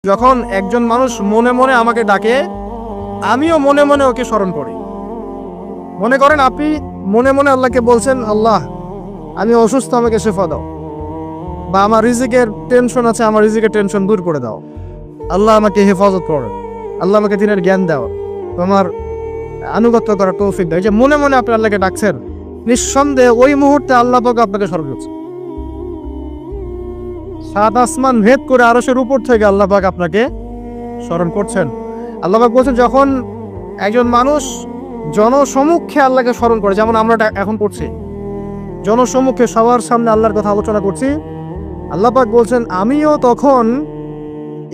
যখন একজন মানুষ মনে মনে আমাকে ডাকে, আমিও মনে মনে ওকে স্মরণ করি। মনে করেন আপনি মনে মনে আল্লাহকে বলছেন, আল্লাহ আমি অসুস্থ, আমাকে শেফা দাও, বা আমার রিজিকের টেনশন আছে, আমার রিজিকের টেনশন দূর করে দাও, আল্লাহ আমাকে হেফাজত করো, আল্লাহ আমাকে দিনের জ্ঞান দাও, তোমার আনুগত্য করার তৌফিক দাও। এই যে মনে মনে আপনি আল্লাহকে ডাকছেন, নিঃসন্দেহে ওই মুহূর্তে আল্লাহ পাক আপনাকে স্মরণ করছে। সাত আসমান ভেদ করে আরশের উপর থেকে আল্লাহ পাক আপনাকে স্মরণ করছেন। আল্লাহ পাক বলছেন, যখন একজন মানুষ জনসমক্ষে আল্লাহকে স্মরণ করে, যেমন আমরা এখন করছি, জনসমক্ষে সবার সামনে আল্লাহর কথা আলোচনা করছি, আল্লাহ পাক বলছেন আমিও তখন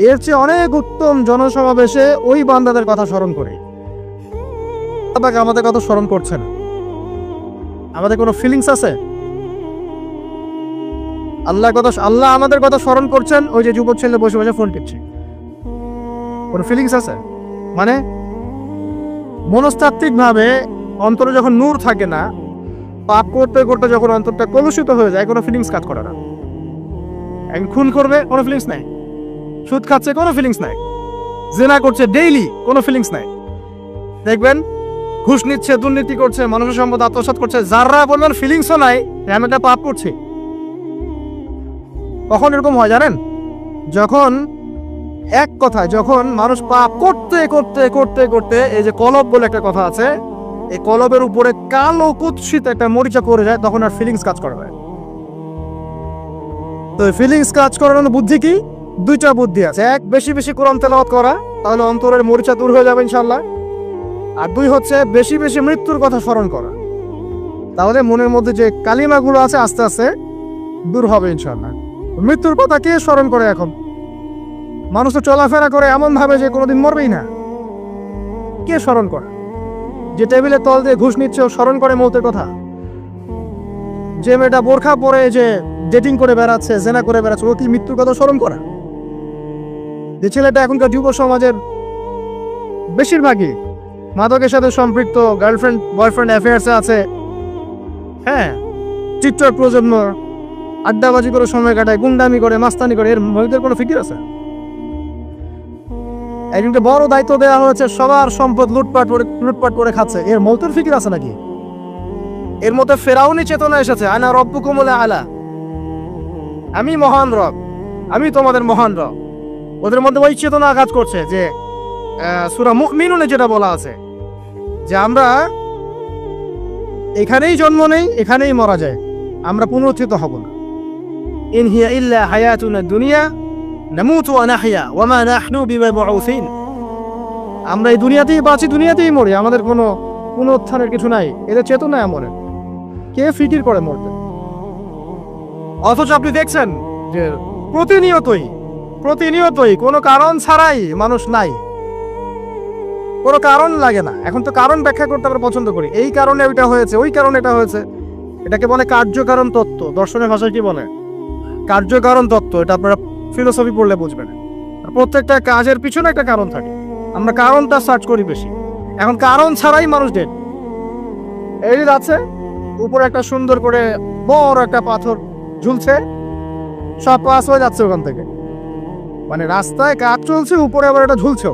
এর চেয়ে অনেক উত্তম জনসমাবেশে ওই বান্দাদের কথা স্মরণ করি। আল্লাহ পাক আমাদের কথা স্মরণ করছেন, আমাদের কোনো ফিলিংস আছে? আল্লাহ আমাদের কথা স্মরণ করছেন, ওই যে যুবক ছেলে বসে বসে ফোন টিপছে, কোনো ফিলিংস আছে? মানে মনস্তাত্ত্বিক ভাবে অন্তরে যখন নূর থাকে না, পাপ করতে করতে যখন অন্তরটা কলুষিত হয়ে যায়, কোনো ফিলিংস কাজ করে না। এখন খুন করবে, কোনো ফিলিংস নাই। সুদ খাচ্ছে, কোনো ফিলিংস নাই। জিনা করছে ডেইলি, কোনো ফিলিংস নাই। দেখবেন ঘুষ নিচ্ছে, দুর্নীতি করছে, মানুষের সম্পদ আত্মসাৎ করছে, যারা বলবেন ফিলিংসও নাই, আমি একটা পাপ করছি। কখন এরকম হয় জানেন? যখন এক কথায় যখন মানুষ পাপ করতে করতে করতে করতে, এই যে কলব বলে একটা কথা আছে, এই কলবের উপরে কালো কুৎসিত একটা মরিচা করে যায়, তখন আর ফিলিংস কাজ করে না। তো ফিলিংস কাজ করার বুদ্ধি কি? দুইটা বুদ্ধি আছে। এক, বেশি বেশি কোরআন তেলাওয়াত করা, তাহলে অন্তরের মরিচা দূর হয়ে যাবে ইনশাআল্লাহ। আর দুই হচ্ছে বেশি বেশি মৃত্যুর কথা স্মরণ করা, তাহলে মনের মধ্যে যে কালিমাগুলো আছে আস্তে আস্তে দূর হবে ইনশাআল্লাহ। মৃত্যুর কথা কে স্মরণ করে? এখন মানুষ তো চলাফেরা করে এমন ভাবে যে কোনোদিন মরবেই না। কে স্মরণ করে? যে টেবিলের তল দিয়ে ঘুষ নিচ্ছে, ও স্মরণ করে মৌতের কথা? যে মেয়েটা বোরখা পরে যে ডেটিং করে বেড়াচ্ছে, জেনা করে বেড়াচ্ছে, ও কি মৃত্যুর কথা স্মরণ করে? যে ছেলেটা এখনকার যুব সমাজের বেশিরভাগই মাদকের সাথে সম্পৃক্ত, গার্লফ্রেন্ড বয়ফ্রেন্ড অ্যাফেয়ার্সে আছে, হ্যাঁ, টিকটক প্রজন্ম, আড্ডাবাজি করে সময় কাটায়, গুন্ডামি করে, মাস্তানি করে, এর মহিলাদের কোনো ফিকির আছে? একজনকে বড় দায়িত্ব দেওয়া হয়েছে, সবার সম্পদ লুটপাট করে খাচ্ছে, এর মৌতের ফিকির আছে নাকি? এর মধ্যে ফেরাউনি চেতনা এসেছে, আনা রব্বুকুমুল আলা, আমি মহান রব, আমি তোমাদের মহান রব। ওদের মধ্যে ওই চেতনা কাজ করছে যে সূরা মুমিনুনে যেটা বলা আছে, যে আমরা এখানেই জন্ম নেই, এখানেই মারা যায়, আমরা পুনরুত্থিত হব না। ইন হিয়া ইল্লা হায়াতুনা দুনিয়া নামুতু ওয়া নাহইয়া ওয়া মা নাহনু বিমাবউসিন। আমরা এই দুনিয়াতেই বাঁচি, দুনিয়াতেই মরি, আমাদের কোনো পুনরুত্থানের কিছু নাই। এদের চেতনা এমন, কে ফিকির করে মরতে? অথচ আপনি দেখছেন যে প্রতিনিয়তই কোনো কারণ ছাড়াই মানুষ নাই, কোনো কারণ লাগে না। এখন তো কারণ ব্যাখ্যা করতে আমরা পছন্দ করি, এই কারণে ওইটা হয়েছে, ওই কারণে এটা হয়েছে। এটাকে বলে কার্যকারণ তত্ত্ব। দর্শনের ভাষায় কি বলে? কার্যকারণ তত্ত্ব। এটা আপনারা ফিলোসফি পড়লে বুঝবেন। প্রত্যেকটা কাজের পিছনে একটা কারণ থাকে, আমরা কারণটা সার্চ করি বেশি। এখন কারণ ছাড়াই মানুষ ডেড। এই আছে উপরে একটা সুন্দর করে বড় একটা পাথর ঝুলছে, সব পাস হয়ে যাচ্ছে ওখান থেকে। মানে রাস্তায় কাজ চলছে, উপরে আবার এটা ঝুলছে,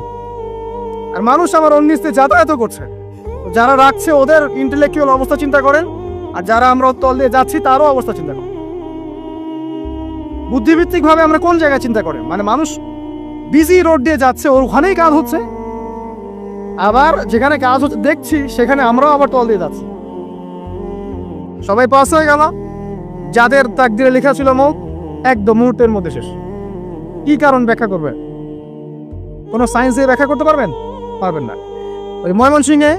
আর মানুষ আমার অন্যস্তে যাতায়াত করছে। যারা রাখছে ওদের ইন্টেলেকচুয়াল অবস্থা চিন্তা করেন, আর যারা আমরা তল দিয়ে যাচ্ছি তারও অবস্থা চিন্তা করেন। বুদ্ধিভিত্তিক ভাবে আমরা কোন জায়গায় চিন্তা করেন? মানে মানুষ বিজি রোড দিয়ে যাচ্ছে, ওখানেই কাজ হচ্ছে, আবার যেখানে কাজ হচ্ছে দেখছি সেখানে আমরাও আবার তল দিয়ে যাচ্ছি। সবাই পাস হয়ে গেল, যাদের তাকদিরে লেখা ছিল মৌত, একদম মুহূর্তের মধ্যে শেষ। কি কারণ ব্যাখ্যা করবে? কোনো সায়েন্স দিয়ে ব্যাখ্যা করতে পারবেন? পারবেন না। ওই ময়মনসিংহে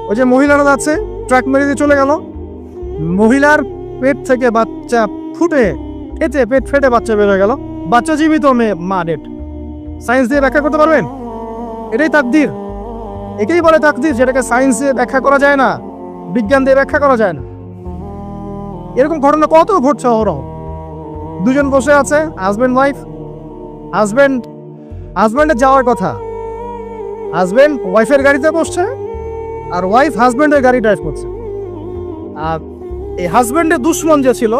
ওই যে মহিলারা যাচ্ছে, ট্রাক মেরে দিয়ে চলে গেল, মহিলার পেট থেকে বাচ্চা পেট ফেটে বাচ্চা বের হয়ে গেল, বাচ্চা জীবিত, মা ডেড। সায়েন্স দিয়ে ব্যাখ্যা করতে পারবেন? এটাই তাকদির, একেই বলে তাকদির, যেটাকে সায়েন্স দিয়ে ব্যাখ্যা করা যায় না, বিজ্ঞান দিয়ে ব্যাখ্যা করা যায় না। এরকম ঘটনা কত ঘটছে অহরহ। দুজন বসে আছে, হাজব্যান্ড ওয়াইফ, হাজব্যান্ডের যাওয়ার কথা, হাজব্যান্ড ওয়াইফের গাড়িতে বসছে, আর ওয়াইফ হাজব্যান্ডের গাড়ি ড্রাইভ করছে। আর এই হাজব্যান্ডের দুশ্মন যে ছিল,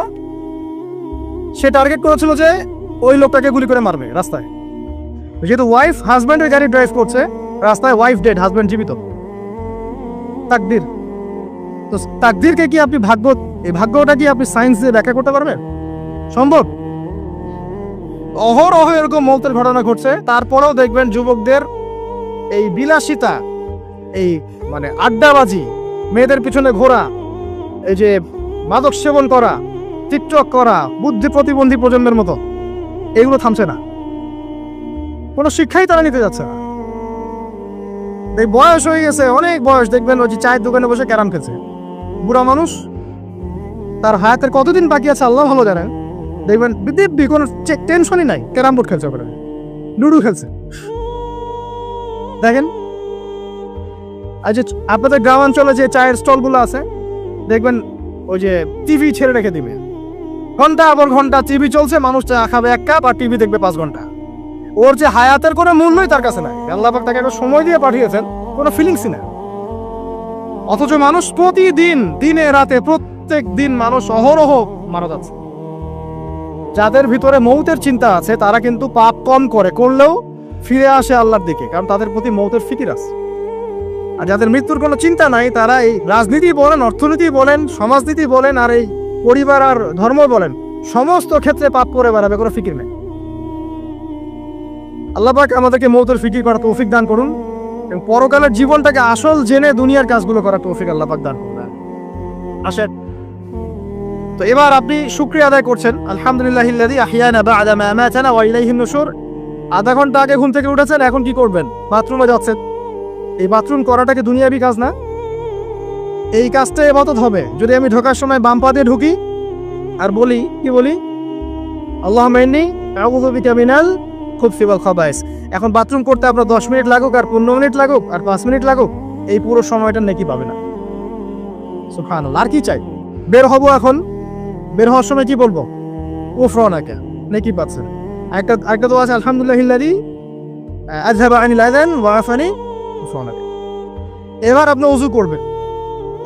সে টার্গেট করেছিল যে ওই লোকটাকে গুলি করে মারবে রাস্তায়। যেহেতু ওয়াইফ হাজব্যান্ডের গাড়ি ড্রাইভ করছে, রাস্তায় ওয়াইফ ডেড, হাজব্যান্ড জীবিত। তাকদির। তো তাকদিরকে কি আপনি এই ভাগ্যটা কি আপনি সায়েন্স দিয়ে ব্যাখ্যা করতে পারবেন? সম্ভব? অহরহ এরকম মৌতের ঘটনা ঘটছে, তারপরেও দেখবেন যুবকদের এই বিলাসিতা, এই মানে আড্ডাবাজি, মেয়েদের পিছনে ঘোরা, এই যে মাদক সেবন করা, টিকটক করা, বুদ্ধি প্রতিবন্ধী প্রজন্মের মতো, এগুলো থামছে না। কোনো শিক্ষাই তারা নিতে যাচ্ছে না। এই বয়স হয়ে গেছে, অনেক বয়স, দেখবেন ওই যে চায়ের দোকানে বসে ক্যারাম খেলছে, বুড়া মানুষ, তার হায়াতের কতদিন বাকি আছে আল্লাহ ভালো জানেন। দেখবেন দিব্যি কোনো টেনশনই নাই, ক্যারাম বোর্ড খেলছে, ওখানে লুডু খেলছে। দেখেন আজ আপনাদের গ্রামাঞ্চলে যে চায়ের স্টলগুলো আছে, দেখবেন ওই যে টিভি ছেড়ে রেখে দিবে, ঘন্টা আবার ঘন্টা টিভি চলছে, মানুষ চা খাবে 1 কাপ আর টিভি দেখবে 5 ঘন্টা। ওর যে হায়াতের কোনো মূল্যই তার কাছে নাই। আল্লাহ পাক তাকে একটা সময় দিয়ে পাঠিয়েছেন, কোনো ফিলিংসই না। অথচ মানুষ প্রতিদিন, দিনে রাতে, প্রত্যেক দিন মানুষ অহরহ মারা যাচ্ছে। যাদের ভিতরে মৌতের চিন্তা আছে তারা কিন্তু পাপ কম করলেও ফিরে আসে আল্লাহর দিকে, কারণ তাদের প্রতি মৌতের ফিকির আছে। আর যাদের মৃত্যুর কোনো চিন্তা নাই, তারা এই রাজনীতি বলেন, অর্থনীতি বলেন, সমাজনীতি বলেন, আর এই পরিবার আর ধর্ম বলেন, সমস্ত ক্ষেত্রে পাপ করে বেড়াবে, কোনো ফিকির নেই। আল্লাহ পাক আমাদেরকে মৌতের ফিকির করার তৌফিক দান করুন এবং পরকালের জীবনটাকে আসল জেনে দুনিয়ার কাজগুলো করার তৌফিক আল্লাহ পাক দান করুন। আসেন, তো এবার আপনি শুকরিয়া আদায় করছেন, আলহামদুলিল্লাহিল্লাযী আহইয়ানা বা'দা মা আমাতানা ওয়া ইলাইহিন নুশুর। আধা ঘন্টা আগে ঘুম থেকে উঠেছেন, এখন কি করবেন? বাথরুমে যাচ্ছেন। এই বাথরুম করাটা কি দুনিয়াবি কাজ না? এই কাজটা ইবাদত হবে যদি আমি ঢোকার সময় বাম পা দিয়ে ঢুকি আর বলি, কি বলি? আল্লাহুম্মা ইন্নী আউযু বিকা মিনাল খুবসি ওয়াল খাবায়েস। এখন বাথরুম করতে আপনার 10 মিনিট লাগুক আর 15 মিনিট লাগুক আর 5 মিনিট লাগুক, এই পুরো সময়টা নেকি পাবে না। সুবহানাল্লাহ। আর কি চাই? বের হব, এখন বের হওয়ার সময় কি বলবো? গুফরানাকা, নেকি পাচ্ছেন। একটা তো আছে, আলহামদুলিল্লাহিল্লাযী আযহাবা আনিল আযান ওয়া আফানি গুফরানাকা। এবার আপনি ওযু করবেন।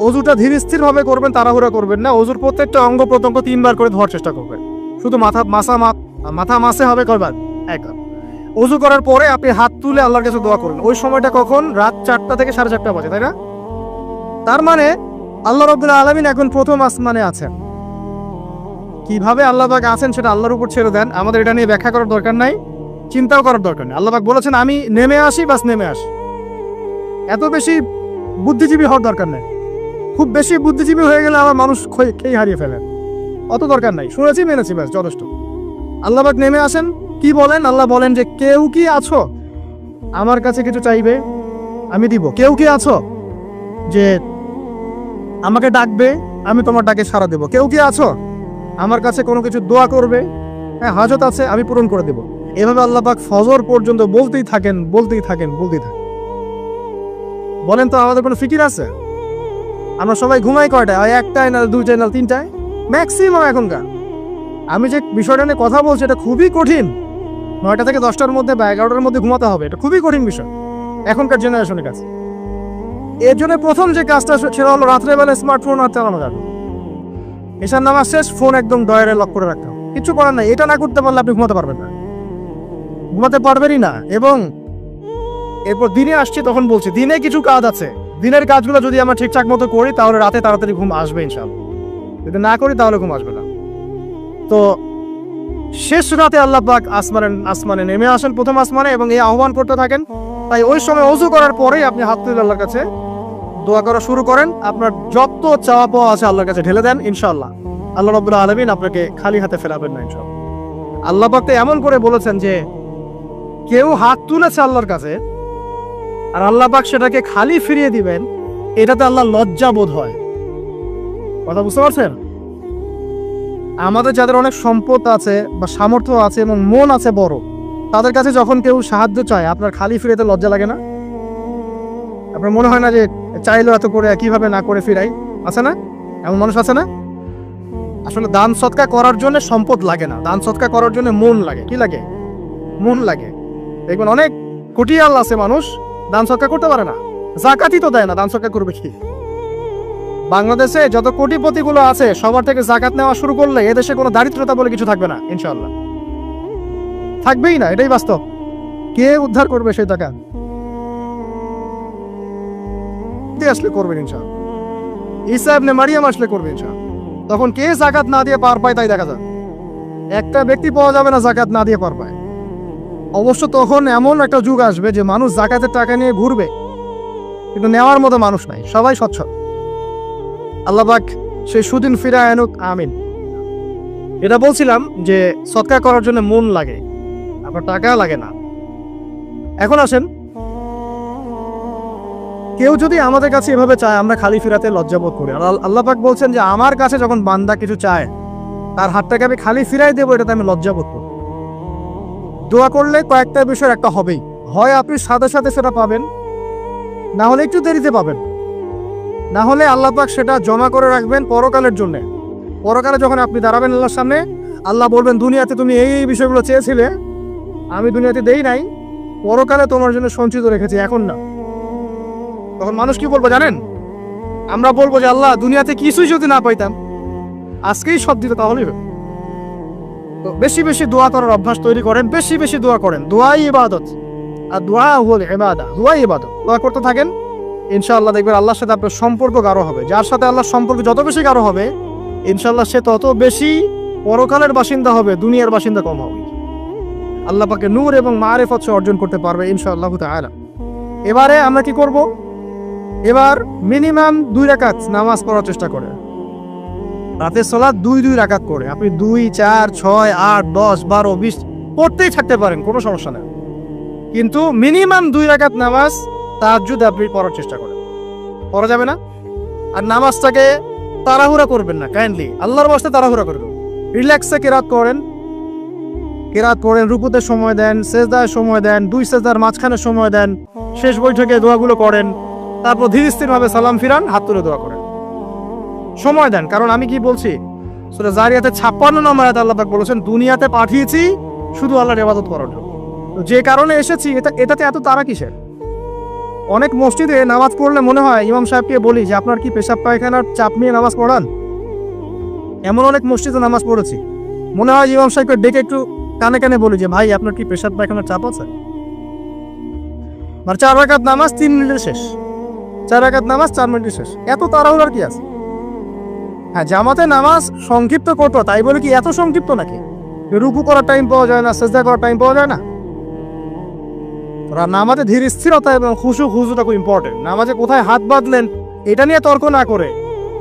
ওযুটা ধীর স্থির ভাবে করবেন, তাড়াহুড়া করবেন না। ওযুর প্রত্যেকটা অঙ্গ প্রত্যঙ্গ 3 বার করে ধোয়ার চেষ্টা করবেন। শুধু মাথা মাসে হবে কয়বার? 1 বার। ওযু করার পরে আপনি হাত তুলে আল্লাহর কাছে দোয়া করুন। ওই সময়টা কখন? রাত 4টা থেকে 4:30 বাজে, তাই না? তার মানে আল্লাহ রাব্বুল আলামিন এখন প্রথম আসমানে আছেন। কিভাবে আল্লাহ পাক আছেন সেটা আল্লাহর উপর ছেড়ে দেন, আমাদের এটা নিয়ে ব্যাখ্যা করার দরকার নাই, চিন্তাও করার দরকার নেই। আল্লাহ পাক বলেছেন আমি নেমে আসি, বাস নেমে আসি। এত বেশি বুদ্ধিজীবী হওয়ার দরকার নেই। খুব বেশি বুদ্ধিজীবী হয়ে গেলে আমার মানুষ খেয়ে হারিয়ে ফেলেন, অত দরকার নাই। শুনেছি, মেনেছি, ব্যাস যথেষ্ট। আল্লাহ পাক নেমে আসেন, কি বলেন? আল্লাহ বলেন যে কেউ কি আছো আমার কাছে কিছু চাইবে, আমি দিব। কেউ কি আছো যে আমাকে ডাকবে, আমি তোমার ডাকে সাড়া দেব। কেউ কি আছো আমার কাছে কোনো কিছু দোয়া করবে, হ্যাঁ হাজত আছে, আমি পূরণ করে দেব। এভাবে আল্লাহ পাক ফজর পর্যন্ত বলতেই থাকেন। বলেন তো আমাদের কোনো ফিকির আছে? আমরা সবাই ঘুমাই কয়টায়? 1টায় না 2টায় না 3টায় ম্যাক্সিমাম এখনকার। আমি যে বিষয়টা নিয়ে কথা বলছি এটা খুবই কঠিন। 9টা থেকে 10টার মধ্যে বা 11টার মধ্যে ঘুমাতে হবে, এটা খুবই কঠিন বিষয় এখনকার জেনারেশনের কাছে। এর জন্য প্রথম যে কাজটা সেটা হলো রাত্রেবেলা স্মার্টফোন আর চালানো যাবে। এশার নামাজ শেষ, ফোন একদম ডয়ারে লক করে রাখতে হবে। কিছু করার নাই, এটা না করতে পারলে আপনি ঘুমাতে পারবেনই না। এবং এরপর দিনে আসছি, তখন বলছি দিনে কিছু কাজ আছে, দিনের কাজগুলো যদি আমরা ঠিকঠাক মতো করি তাহলে রাতে তাড়াতাড়ি ঘুম আসবে ইনশাআল্লাহ। যদি না করি তাহলে ঘুম আসবে না। তো শেষ রাতে আল্লাহ পাক আসমানে নেমে আসেন, প্রথম আসমানে, এবং এই আহ্বান করতে থাকেন। তাই ওই সময় ওযু করার পরেই আপনি হাত তুলে আল্লাহর কাছে দোয়া করা শুরু করেন। আপনার যত চাওয়া পাওয়া আছে আল্লাহর কাছে ঢেলে দেন, ইনশাআল্লাহ আল্লাহ রাব্বুল আলামিন আপনাকে খালি হাতে ফেরাবেন না ইনশাআল্লাহ। আল্লাহ পাক তো এমন করে বলেছেন যে কেউ হাত তুলেছে আল্লাহর কাছে আর আল্লাহ পাক সেটাকে খালি ফিরিয়ে দিবেন, এটাতে আল্লাহ লজ্জা বোধ হয়। কথা বুঝতে পারছেন? আমাদের যাদের অনেক সম্পদ আছে বা সামর্থ্য আছে এবং মন আছে বড়, তাদের কাছে যখন কেউ সাহায্য চায় আপনার খালি ফিরাতে লজ্জা লাগে না? আপনার মনে হয় না যে চাইলো এত করে কিভাবে না করে ফিরাই? আছে না এমন মানুষ? আছে না? আসলে দান সৎকা করার জন্য সম্পদ লাগে না, দান সৎকা করার জন্য মন লাগে। কি লাগে? মন লাগে। দেখবেন অনেক কোটিয়াল আছে মানুষ, দান সৎকা করতে পারে না, যাকাতই তো দেয় না, দান সৎকা করবে কি? বাংলাদেশে যত কোটিপতিগুলো আছে সবার থেকে যাকাত নেওয়া শুরু করলে এদেশে কোনো দারিদ্রতা বলে কিছু থাকবে না ইনশাআল্লাহ, থাকবেই না, এটাই বাস্তব। কে উদ্ধার করবে সেই টাকা? আসলে করবেন ইনশাআল্লাহ। ঈসা ইবনে মারিয়াম আসলে করবে ইনশাআল্লাহ। তখন কে যাকাত না দিয়ে পার পায় তাই দেখা যায়। একটা ব্যক্তি পাওয়া যাবে না যাকাত না দিয়ে পার পায়। অবশ্য তখন এমন একটা যুগ আসবে যে মানুষ যাকাতের টাকা নিয়ে ঘুরবে, কিন্তু নেওয়ার মতো মানুষ নাই, সবাই সচ্ছল। আল্লাহ পাক সেই সুদিন ফিরায় আনুক, আমিন। এটা বলছিলাম যে সদকা করার জন্য মন লাগে, আপনার টাকা লাগে না। এখন আসেন, কেউ যদি আমাদের কাছে এভাবে চায় আমরা খালি ফিরাতে লজ্জাবোধ করি। আল্লাহ পাক বলছেন যে আমার কাছে যখন বান্দা কিছু চায় তার হাতটাকে আমি খালি ফিরাই দেবো, এটাতে আমি লজ্জাবোধ করি। দোয়া করলে কয়েকটা বিষয় একটা হবেই, হয় আপনি সাথে সাথে সেটা পাবেন, না হলে একটু দেরিতে পাবেন, না হলে আল্লাহ পাক সেটা জমা করে রাখবেন পরকালের জন্য। পরকালে যখন আপনি দাঁড়াবেন আল্লাহর সামনে, আল্লাহ বলবেন দুনিয়াতে তুমি এই বিষয়গুলো চেয়েছিলে, আমি দুনিয়াতে দেই নাই, পরকালে তোমার জন্য সঞ্চিত রেখেছি, এখন না। তখন মানুষ কি বলবো জানেন? আমরা বলবো যে আল্লাহ দুনিয়াতে কিছুই যদি না পাইতাম, আজকেই সব দিতে তাহলেই হবে। তো বেশি বেশি দোয়া করার অভ্যাস তৈরি করেন, বেশি বেশি দোয়া করেন। দোয়াই ইবাদত, আর দোয়া হল ইবাদা, দোয়াই ইবাদত। দোয়া করতে থাকেন, ইনশাআল্লাহ দেখবেন আল্লাহর সাথে আপনার সম্পর্ক গাঢ় হবে। যার সাথে আল্লাহর সম্পর্ক যত বেশি গাঢ় হবে, ইনশাআল্লাহ সে তত বেশি পরকালের বাসিন্দা হবে, দুনিয়ার বাসিন্দা কম হবে। আল্লাহ পাকে নূর এবং মারিফত অর্জন করতে পারবে ইনশাআল্লাহ তাআলা। এবারে আমরা কি করব? এবার মিনিমাম 2 রাকাত নামাজ পড়ার চেষ্টা করে, রাতের সালাত 2 রাকাত করে। আপনি 2, 4, 6, 8, 10, 12, 20 পড়তেই থাকতে পারেন, কোনো সমস্যা নেই। কিন্তু মিনিমাম 2 রাকাত নামাজ তাহাজ্জুদ আপনি পড়ার চেষ্টা করেন। পড়া যাবে না? আর নামাজটাকে তাড়াহুড়া করবেন না, কাইন্ডলি আল্লাহর ওয়াস্তে তাড়াহুড়া করবেন। রিল্যাক্সে কেরাত করেন, কেরাত পড়েন, রুকুতে সময় দেন, সেজদায় সময় দেন, 2 সেজদার মাঝখানে সময় দেন, শেষ বৈঠকে দোয়াগুলো করেন, তারপর ধীর স্থিরভাবে সালাম ফিরান, হাত তুলে দোয়া করেন, সময় দেন। কারণ আমি কি বলছি, সূরা জারিয়াতে 56 নম্বর আয়াতে আল্লাহ পাক বলেছেন দুনিয়াতে পাঠিয়েছি শুধু আল্লাহর ইবাদত করার জন্য। তো যে কারণে এসেছি, এটাতে এত তাড়া কিসের? অনেক মসজিদে নামাজ পড়লে মনে হয় ইমাম সাহেবকে বলি যে আপনার কি পেশাব পায়খানার চাপ নিয়ে নামাজ পড়ান? এমন অনেক মসজিদে নামাজ পড়েছি, মনে হয় ইমাম সাহেবকে ডেকে একটু কানে কানে বলি যে ভাই আপনার কি পেশাব পায়খানার চাপ আছে? আর 4 রাকাত নামাজ 3 মিনিটে শেষ, 4 রাকাত নামাজ 4 মিনিটে শেষ। এত তাড়াহুড়ার কি আছে? হ্যাঁ, জামাতে নামাজ সংক্ষিপ্ত করতো, তাই বলে কি এত সংক্ষিপ্ত নাকি? রুকু করার টাইম পাওয়া যায় না, সেজদা করার টাইম পাওয়া যায় না? নামাজে ধীর স্থিরতা এবং খুশুটা খুব ইম্পর্টেন্ট। নামাজে কোথায় হাত বাঁধলেন এটা নিয়ে তর্ক না করে,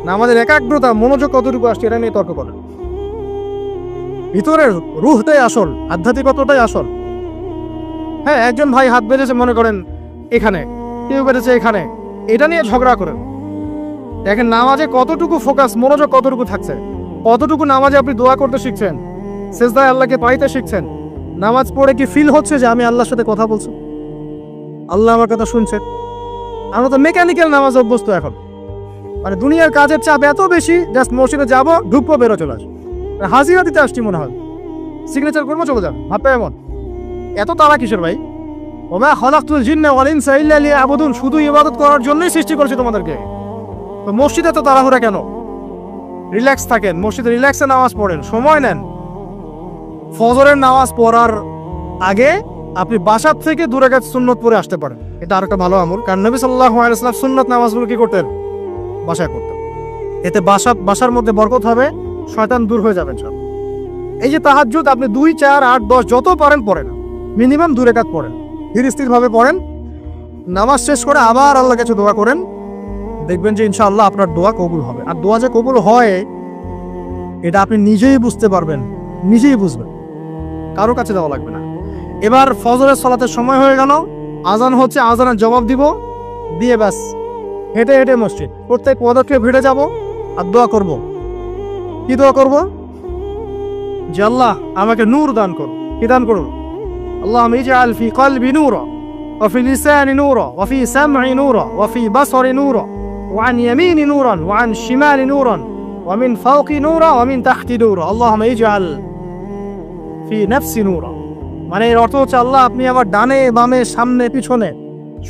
নামাজের একাগ্রতা, মনোযোগ কতটুকু আসছে এটা নিয়ে তর্ক করেন। ভিতরের রুহটাই আসল, আধ্যাত্মিকতাটাই আসল। হ্যাঁ, একজন ভাই হাত বেঁধেছে মনে করেন এখানে, কেউ বেঁধেছে এখানে, এটা নিয়ে ঝগড়া করেন। দেখেন নামাজে কতটুকু ফোকাস, মনোযোগ কতটুকু থাকছে, কতটুকু নামাজে আপনি দোয়া করতে শিখছেন, সেজদায় আল্লাহকে পাইতে শিখছেন। নামাজ পড়ে কি ফিল হচ্ছে যে আমি আল্লাহর সাথে কথা বলছি, আল্লাহ আমার কথা শুনছেন? আমরা তো মেকানিক্যাল নামাজ অভ্যস্ত এখন, মানে দুনিয়ার কাজের চাপ এত বেশি, জাস্ট মসজিদে যাবো, ঢুকবো, বেরো, চলে আসবো, হাজিরা দিতে আসছি মনে হয়, সিগনেচার করবো, চলে যাবো, ভাববে এমন। এত তাড়া কিসের ভাই? ওমা খালাকতুল জিন্না ওয়াল ইনসা ইল্লা লিয়াবুদুন, শুধু ইবাদত করার জন্যই সৃষ্টি করেছি তোমাদেরকে। তো মসজিদে তো তাড়াহুড়া কেন? রিল্যাক্স থাকেন, মসজিদে রিল্যাক্সে নামাজ পড়েন, সময় নেন। ফজরের নামাজ পড়ার আগে আপনি বাসার থেকে 2 রাকাত সুন্নত পড়ে আসতে পারেন, এটা আরেকটা ভালো আমল। কারণ নবী সাল্লাল্লাহু আলাইহি ওয়াসাল্লাম সুন্নত নামাজগুলো কি করতেন? বাসায় করতেন। এতে বাসার মধ্যে বরকত হবে, শয়তান দূর হয়ে যাবেন সব। এই যে তাহাজ্জুদ আপনি 2, 4, 8, 10 যত পারেন পড়েন, মিনিমাম 2 রাকাত পড়েন, ধীর স্থিরভাবে পড়েন। নামাজ শেষ করে আবার আল্লাহর কাছে দোয়া করেন, দেখবেন যে ইনশাআল্লাহ আপনার দোয়া কবুল হবে। আর দোয়া যে কবুল হয় এটা আপনি নিজেই বুঝতে পারবেন, নিজেই বুঝবেন, কারো কাছে দেওয়া লাগবে না। এবার ফজরের সালাতের সময় হয়ে গেল, আজান হচ্ছে, আজানের জবাব দিব, দিয়ে ব্যাস হেঁটে হেঁটে মসজিদ, প্রত্যেক পদক্ষেপ হেঁটে যাব আর দোয়া করব। কি দোয়া করব? যে আল্লাহ আমাকে নূর দান করুন। কি দান করুন? আল্লাহুম্মা ইজআল ফি কলবি নূরা ওয়া ফি লিসানি নূরা ওয়া ফি সাম'i নূরা ওয়া ফি বাসরি নূরা ওয়া আন ইয়ামিনি নূরান ওয়া আন শিমালি নূরান ওয়া মিন ফাওকি নূরা ওয়া মিন তাহতি নূরা আল্লাহুম্মা ইজআল ফি নাফসি নূরা। মানে এর অর্থ হচ্ছে আল্লাহ আপনি আমার ডানে বামে সামনে পিছনে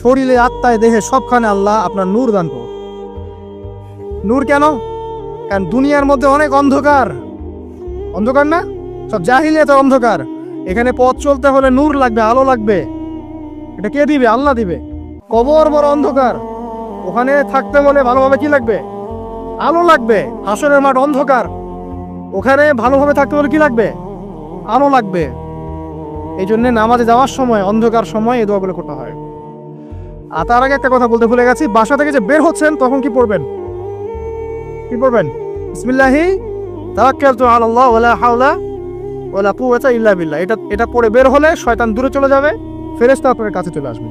শরীরে আত্মায় দেহে সবখানে আল্লাহ আপনার নূর দান করুন। নূর কেন? কারণ দুনিয়ার মধ্যে অনেক অন্ধকার, অন্ধকার না? সব জাহিলিয়াতের অন্ধকার। এখানে পথ চলতে হলে নূর লাগবে, আলো লাগবে। এটা কে দিবে? আল্লাহ দিবে। কবর বড় অন্ধকার, ওখানে থাকতে হলে ভালোভাবে কি লাগবে? আলো লাগবে। হাসরের মাঠ অন্ধকার, ওখানে ভালোভাবে থাকতে হলে কি লাগবে? আলো লাগবে। এই জন্য নামাজে যাওয়ার সময়, অন্ধকার সময় এই দোয়াগুলো করতে হয়। আর তার আগে একটা কথা বলতে ভুলে গেছি, বাসা থেকে যে বের হচ্ছেন তখন কি পড়বেন? কি পড়বেন? বিসমিল্লাহি তাওয়াক্কালতু আলাল্লাহ ওয়ালা হাওলা ওয়ালা কুওয়াতা ইল্লা বিল্লাহ। এটা পড়ে বের হলে শয়তান দূরে চলে যাবে, ফেরেশতা আপনার কাছে চলে আসবে।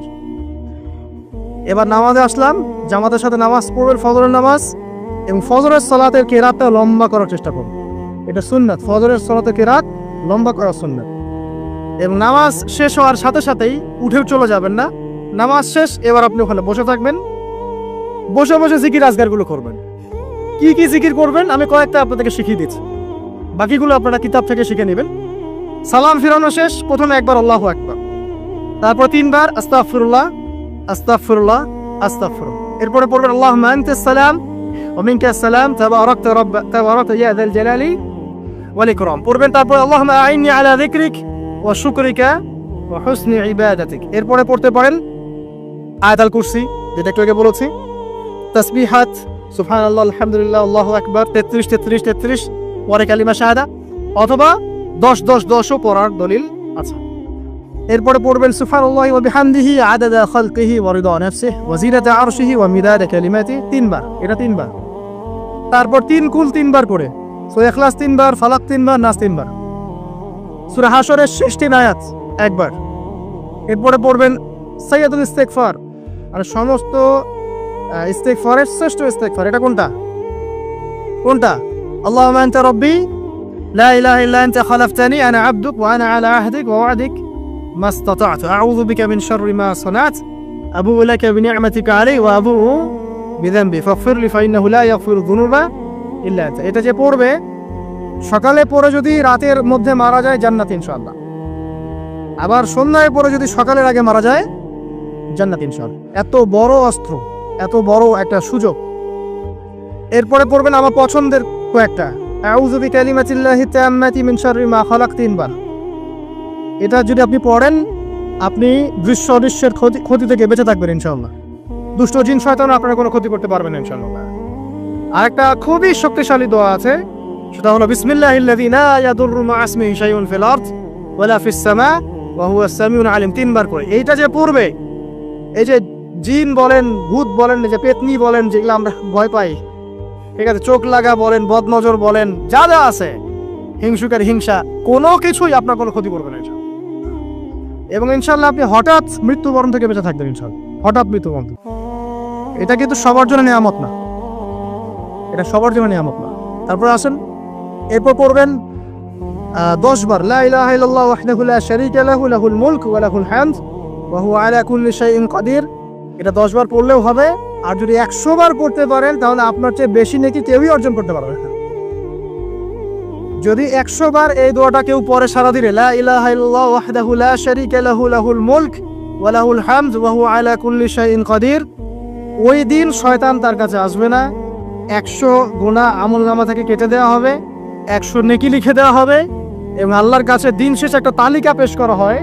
এবার নামাজে আসলাম, জামাতের সাথে নামাজ পড়বেন, ফজরের নামাজ, এবং ফজরের সালাতের কেরাতটা লম্বা করার চেষ্টা করুন। এটা সুন্নাত, ফজরের সালাতের কেরাত লম্বা করা সুন্নাত। এবং নামাজ শেষ হওয়ার সাথে সাথেই উঠেও চলে যাবেন না। নামাজ শেষ, এবার আপনি ওখানে বসে থাকবেন, বসে বসে জিকির আজগারগুলো করবেন। কি কি জিকির করবেন আমি কয়েকটা আপনাদেরকে শিখিয়ে দিচ্ছি, বাকিগুলো আপনারা কিতাব থেকে শিখে নেবেন। সালাম ফিরানো শেষ, প্রথমে একবার আল্লাহু আকবার, তারপর 3 বার আস্তাগফিরুল্লাহ আস্তাগফিরুল্লাহ আস্তাগফিরুল্লাহ। এরপরে পড়বেন আল্লাহুম্মা আনতাস সালাম ওয়া মিনকাস সালাম তাবারাকতা ইয়া যাল জালালি ওয়াল ইকরাম পড়বেন। তারপর আল্লাহুম্মা আইন্নি আলা যিকরিক ওয়া শুকরিকা ওয়া হুসনি ইবাদাতিক। এরপরে পড়তে পারেন আয়াতুল কুরসি, যেটা একটু আগে বলেছি, তাসবিহাত সুবহানাল্লাহ আলহামদুলিল্লাহ আল্লাহু আকবার 33 পরে কালিমা শাহাদা, অথবা 10-10-10ও পড়ার দলিল আছে। এরপরে পড়বেন সুবহানাল্লাহি ওয়া বিহামদিহি আদাদা খালকিহি ওয়া রিদা নাফসিহি ওয়া জিনাতা আরশিহি ওয়া মিদাদা কালিমাতিহি 3 বার, এটা 3 বার। তারপর 3 কুল 3 বার করে, সূরা ইখলাস 3 বার, ফালাক 3 বার, নাস 3 বার, সূরা হাশরের শেষ 3 আয়াত একবার। এরপরে পড়বেন সাইয়্যিদুল ইস্তিগফার, আর সমস্ত ইস্তিগফারের শ্রেষ্ঠ ইস্তিগফার। এটা কোনটা? আল্লাহুম্মা আনতা রাব্বি লা ইলাহা ইল্লা আনতা খালাকতানি আনা আবদুক ওয়া আনা আলা আহদিক ওয়া ওয়া'দিক মাস্তাতা'তু আউযু বিকা মিন শাররি মা সানা'তু আবু'ু লাকা বিনি'মাতিকা আলাইয়া ওয়া আবু'ু বিযানবি ফাগফির লি ফাইন্নাহু লা ইয়াগফিরু যুনুবা ইল্লা আনতা। এটা যে পড়বে, সকালে পড়ে যদি রাতের মধ্যে মারা যায় জান্নাত ইনশাআল্লাহ, আবার সন্ধ্যায় পড়ে যদি সকালের আগে মারা যায় জান্নাত ইনশাআল্লাহ। এত বড় অস্ত্র, এত বড় একটা সুযোগ। এরপরে পড়বেন আমার পছন্দের কয়েকটা, আউযু বিকালিমাতিল্লাহি তাম্মাতি মিন শাররি মা খালাক 3 বার। এটা যদি আপনি পড়েন, আপনি দৃশ্য অদৃশ্যের ক্ষতি থেকে বেঁচে থাকবেন ইনশাআল্লাহ। দুষ্ট জিন শয়তান আপনার কোনো ক্ষতি করতে পারবে না ইনশাআল্লাহ। আরেকটা খুবই শক্তিশালী দোয়া আছে, সেটা হলো বিসমিল্লাহিল্লাযী লা ইয়াদুররু মা ইসমিহি শাইউন ফিল আরদ ওয়ালা ফিস সামা ওয়া হুয়াস সামিউল আলিম 3 বার করে। এইটা যে পড়বে, এই যে জিন বলেন, ভূত বলেন, যে পেতনি বলেন, যেগুলো আমরা ভয় পাই, ঠিক আছে, চোখ লাগা বলেন, বদনজর বলেন, যা যা আছে, হিংসুকের হিংসা, কোনো কিছুই আপনার কোনো ক্ষতি করবে না এবং ইনশাআল্লাহ আপনি হঠাৎ মৃত্যুবরণ থেকে বেঁচে থাকবেন ইনশাআল্লাহ। হঠাৎ মৃত্যুবরণ, এটা কিন্তু সবার জন্য নিয়ামত না, এটা সবার জন্য নিয়ামত না। তারপর আসেন, এরপর পড়বেন 10 বার লা ইলাহা ইল্লাল্লাহ ওয়াহদাহু লা শারীকা লাহু লাহুল মুলক ওয়া লাহুল হামদ ওয়া হুয়া আলা কুল্লি শাইইন কাদির। এটা 10 বার পড়লেও হবে। আর যদি 100 বার পড়তে পারেন, তাহলে আপনার চেয়ে বেশি নেকি কেউই অর্জন করতে পারবে না। যদি 100 বার এই দোয়াটা কেউ পড়ে সারা দিনে, লা ইলাহা ইল্লাল্লাহ ওয়াহদাহু লা শারীকা লাহু লাহুল মুলক ওয়া লাহুল হামদ ওয়া হুয়া আলা কুল্লি শাইইন কাদির, ওই দিন শয়তান তার কাছে আসবে না। 100 গুনাহ আমলনামা থেকে কেটে দেওয়া হবে, 100 নেকি লিখে দেওয়া হবে, এবং আল্লাহর কাছে দিন শেষে একটা তালিকা পেশ করা হয়,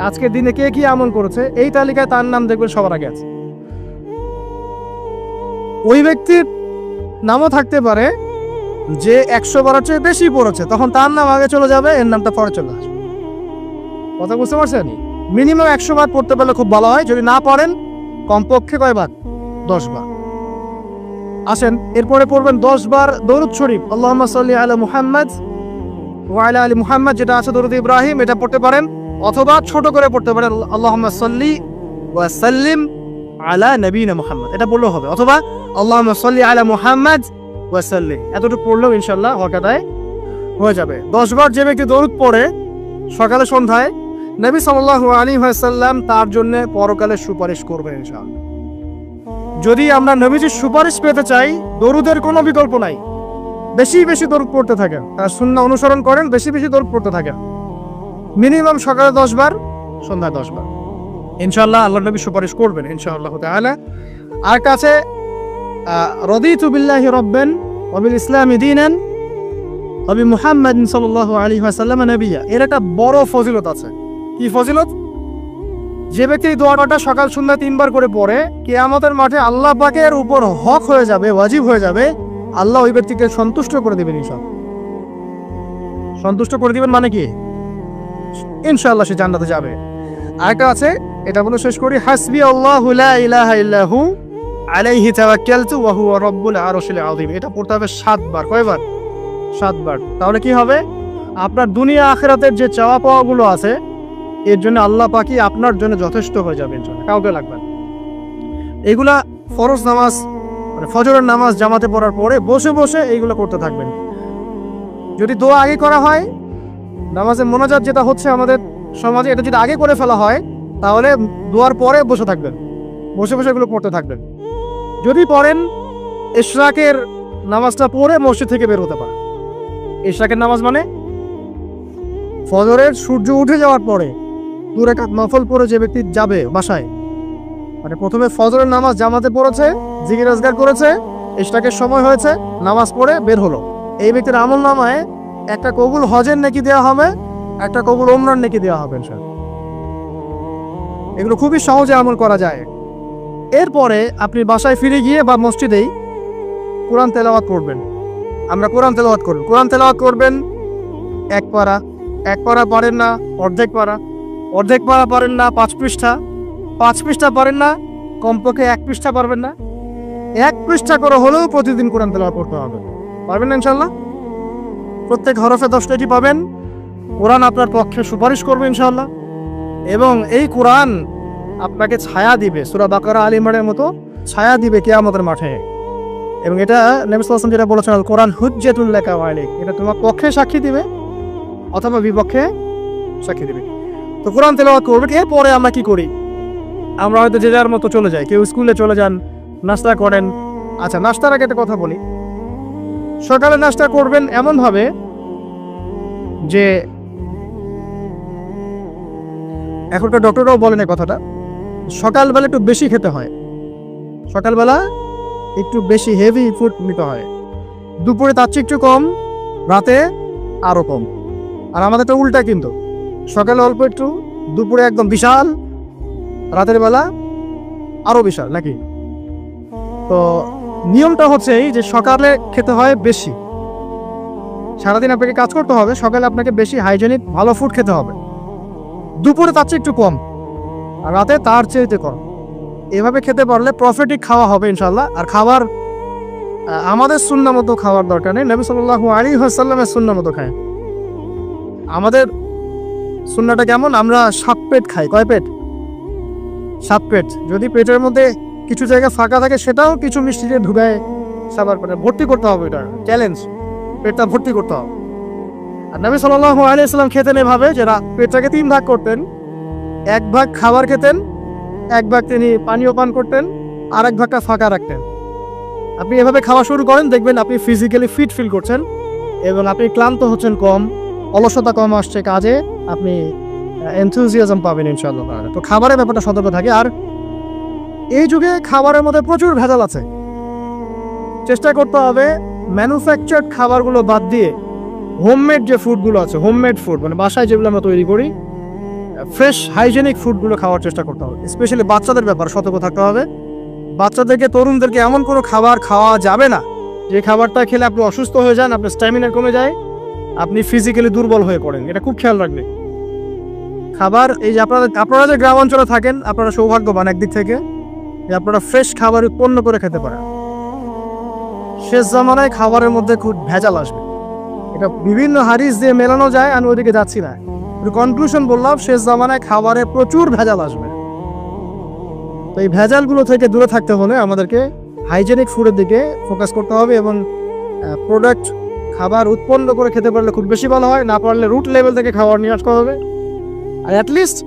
আজকে দিনে কে কি আমল করেছে, এই তালিকায় তার নাম দেখবেন সবার আগে আছে। ওই ব্যক্তির নামও থাকতে পারে যে 100 বারের চেয়ে বেশি পড়েছে, তখন তার নাম আগে চলে যাবে, এর নামটা পরে চলে আসবে। কথা বুঝতে পারছেন? মিনিমাম 100 বার পড়তে পারলে খুব ভালো হয়। যদি না পারেন, কমপক্ষে কয়বার? 10 বার। আসেন, এরপরে পড়বেন 10 বার দরুদ শরীফ, আল্লাহুম্মা সাল্লি আলা মুহাম্মাদ ওয়া আলা আলি মুহাম্মাদ, যেটা আছে দরুদ ইব্রাহিম, এটা পড়তে পারেন, অথবা ছোট করে পড়তে পারেন আল্লাহুম্মা সাল্লি ওয়া সাল্লিম আলা নবিনা মুহাম্মদ, এটা বললেও হবে, অথবা আল্লাহুম্মা সাল্লি আলা মুহাম্মাদ ওয়া সাল্লিম, এতটুকু পড়লেও ইনশাআল্লাহ ওয়াকাদায় হয়ে যাবে। 10 বার যে ব্যক্তি দরুদ পড়ে সকালে সন্ধ্যায়, নবী সাল্লাল্লাহু আলাইহি ওয়াসাল্লাম তার জন্য পরকালে সুপারিশ করবেন ইনশাআল্লাহ। যদি আমরা নবীজির সুপারিশ পেতে চাই, দরুদের কোনো বিকল্প নাই, বেশি বেশি দরুদ পড়তে থাকেন, তার সুন্নাহ অনুসরণ করেন, বেশি বেশি দরুদ পড়তে থাকেন, মিনিমাম সকালে 10 বার, সন্ধ্যায় 10 বার, ইনশাআল্লাহ আল্লাহর নবী সুপারিশ করবেন ইনশাআল্লাহ তাআলা। আর কাছে রাদিতু বিল্লাহি রাব্বান ওয়া বিল ইসলামি দীনান ওয়া বি মুহাম্মাদিন সাল্লাল্লাহু আলাইহি ওয়াসাল্লাম নবিয়্যা, এর একটা বড় ফজিলত আছে। কি ফজিলত? যে ব্যক্তি এই দোয়াটা সকাল সন্ধ্যা 3 বার করে পড়ে, কিয়ামতের মাঠে আল্লাহ পাকের উপর হক হয়ে যাবে, ওয়াজিব হয়ে যাবে, আল্লাহ ওই ব্যক্তিকে সন্তুষ্ট করে দিবেন ইনশাআল্লাহ। সন্তুষ্ট করে দিবেন মানে কি? ইনশাআল্লাহ সে জান্নাতে যাবে। আরেকটা আছে, এটা বলে শেষ করি, হাসবি আল্লাহু লা ইলাহা ইল্লাহু আলাইহি তাওয়াক্কালতু ওয়া হুয়া রাব্বুল আরশিল আযীম। এটা পড়তে হবে 7 বার। কয়বার? 7 বার। তাহলে কি হবে? আপনার দুনিয়া আখিরাতের যে চাওয়া পাওয়াগুলো আছে, এর জন্য আল্লাহ পাকই আপনার জন্য যথেষ্ট হয়ে যাবে ইনশাআল্লাহ, কাউকে লাগবে না। এগুলা ফরজ নামাজ, মানে ফজরের নামাজ জামাতে পড়ার পরে বসে বসে এইগুলো করতে থাকবেন। যদি দোয়া আগে করা হয়, নামাজের মোনাজাত যেটা হচ্ছে আমাদের সমাজে, এটা যদি আগে করে ফেলা হয়, তাহলে দোয়ার পরে বসে থাকবেন, বসে বসে এগুলো পড়তে থাকবেন। যদি পড়েন, ইশরাকের নামাজটা পড়ে মসজিদ থেকে বের হতে পারে। ইশরাকের নামাজ মানে ফজরের সূর্য উঠে যাওয়ার পরে 2 রাকাত নফল পড়ে যে ব্যক্তি যাবে বাসায়, মানে প্রথমে ফজরের নামাজ জামাতে পড়েছে, জিকির আজকার করেছে, ইশরাকের সময় হয়েছে, নামাজ পড়ে বের হলো, এই ব্যক্তির আমল নামায় একটা কবুল হজের নেকি দেওয়া হবে, একটা কবুল ওমরার নেকি দেওয়া হবে ইনশাআল্লাহ। এগুলো খুবই সহজে আমল করা যায়। এরপরে আপনি বাসায় ফিরে গিয়ে বা মসজিদেই কোরআন তেলাওয়াত করবেন। আমরা কোরআন তেলাওয়াত করব, কোরআন তেলাওয়াত করবেন 1 পারা, 1 পারা পারেন না অর্ধেক পারা, অর্ধেক পারা পারেন না 5 পৃষ্ঠা, 5 পৃষ্ঠা পারেন না কমপক্ষে 1 পৃষ্ঠা পারবেন না, 1 পৃষ্ঠা করে হলেও প্রতিদিন কোরআন তেলাওয়াত করতে হবে। পারবেন না ইনশাআল্লাহ? প্রত্যেক হরফে 10টাটি পাবেন। কোরআন আপনার পক্ষে সুপারিশ করবে ইনশাআল্লাহ, এবং এই কোরআন আপনাকে ছায়া দিবে, সূরা বাকারা, আলে ইমরানের মতো ছায়া দিবে কিয়ামতের মাঠে। এবং এটা নবী সাল্লাল্লাহু আলাইহি ওয়াসাল্লাম যেটা বলেছেন, আল কোরআন হুজ্জাতুল লাকা ওয়া আলাইক, এটা তোমার পক্ষে সাক্ষী দিবে অথবা বিপক্ষে সাক্ষী দিবে। তো কোরআন তেলাওয়াত করবেন। এরপরে আমরা কি করি? আমরা হয়তো যে যার মতো চলে যাই, কেউ স্কুলে চলে যান, নাস্তা করেন। আচ্ছা, নাস্তার আগে একটা কথা বলি। সকালে নাস্তা করবেন এমনভাবে যে, এখনকার ডক্টররাও বলেন এই কথাটা, সকালবেলা একটু বেশি খেতে হয়, সকালবেলা একটু বেশি হেভি ফুড নিতে হয়, দুপুরে তার চেয়ে একটু কম, রাতে আরও কম। আর আমাদের তো উল্টা, কিন্তু সকালে অল্প একটু, দুপুরে একদম বিশাল, রাতের বেলা আরও বিশাল, নাকি? তো নিয়মটা হচ্ছে এই যে সকালে খেতে হয় বেশি, সারাদিন আপনাকে কাজ করতে হবে, সকালে আপনাকে বেশি হাইজেনিক ভালো ফুড খেতে হবে, দুপুরে তার চেয়ে একটু কম, আর রাতে তার চেয়ে কম। এভাবে খেতে পারলে প্রফিটিক খাওয়া হবে ইনশাল্লাহ। আর খাবার আমাদের সুন্নাহ মতো খাওয়ার দরকার নেই, নবী সাল্লাল্লাহু আলাইহি ওয়াসাল্লামের সুন্নাহ মতো খায়। আমাদের সুন্নাহটা কেমন? আমরা 7 পেট খাই। কয় পেট? 7 পেট। যদি পেটের মধ্যে কিছু জায়গা ফাঁকা থাকে, সেটাও কিছু মিষ্টি দিয়ে ঢুকায় সাবার করে ভর্তি করতে হবে। এটা চ্যালেঞ্জ, পেটটা ভর্তি করতে হবে। আর নবী সাল্লাল্লাহু আলাইহি ওয়াসাল্লাম খেতেন এভাবে যে পেটটাকে 3 ভাগ করতেন, 1 ভাগ খাবার খেতেন, 1 ভাগ তিনি পানীয় পান করতেন, আর 1 ভাগটা ফাঁকা রাখতেন। আপনি এভাবে খাওয়া শুরু করেন, দেখবেন আপনি ফিজিক্যালি ফিট ফিল করছেন এবং আপনি ক্লান্ত হচ্ছেন কম, অলসতা কম আসছে কাজে, আপনি এনথুজিয়াজম পাবেন ইনশাআল্লাহ। তো খাবারের ব্যাপারটা সতর্ক থাকে। আর এই যুগে খাবারের মধ্যে প্রচুর ভেজাল আছে, চেষ্টা করতে হবে ম্যানুফ্যাকচার্ড খাবারগুলো বাদ দিয়ে হোমমেড যে ফুডগুলো আছে, হোমমেড ফুড মানে বাসায় যেগুলো আমরা তৈরি করি, ফ্রেশ হাইজেনিক ফুডগুলো খাওয়ার চেষ্টা করতে হবে। স্পেশালি বাচ্চাদের ব্যাপারে সতর্ক থাকতে হবে। বাচ্চাদেরকে, তরুণদেরকে এমন কোনো খাবার খাওয়া যাবে না যে খাবারটা খেলে আপনি অসুস্থ হয়ে যান, আপনার স্ট্যামিনা কমে যায়, আপনি ফিজিক্যালি দুর্বল হয়ে পড়েন। এটা খুব খেয়াল রাখবেন। খাবার, এই যে আপনারা যে গ্রাম অঞ্চলে থাকেন, আপনারা সৌভাগ্যবান একদিক থেকে যে আপনারা ফ্রেশ খাবার উৎপন্ন করে খেতে পারেন। শেষ জামানায় খাবারের মধ্যে খুব ভেজাল আসবে, এটা বিভিন্ন হাদিস দিয়ে মেলানো যায়, আমি ওইদিকে যাচ্ছি না। কনক্লুশন বললাম, শেষ জামানায় খাবারে প্রচুর ভেজাল আসবে। তো এই ভেজালগুলো থেকে দূরে থাকতে হলে আমাদেরকে হাইজেনিক ফুডের দিকে ফোকাস করতে হবে এবং প্রোডাক্ট খাবার উৎপন্ন করে খেতে পারলে খুব বেশি ভালো হয়, না পারলে রুট লেভেল থেকে খাবার নিয়ে আসতে হবে। আর অ্যাটলিস্ট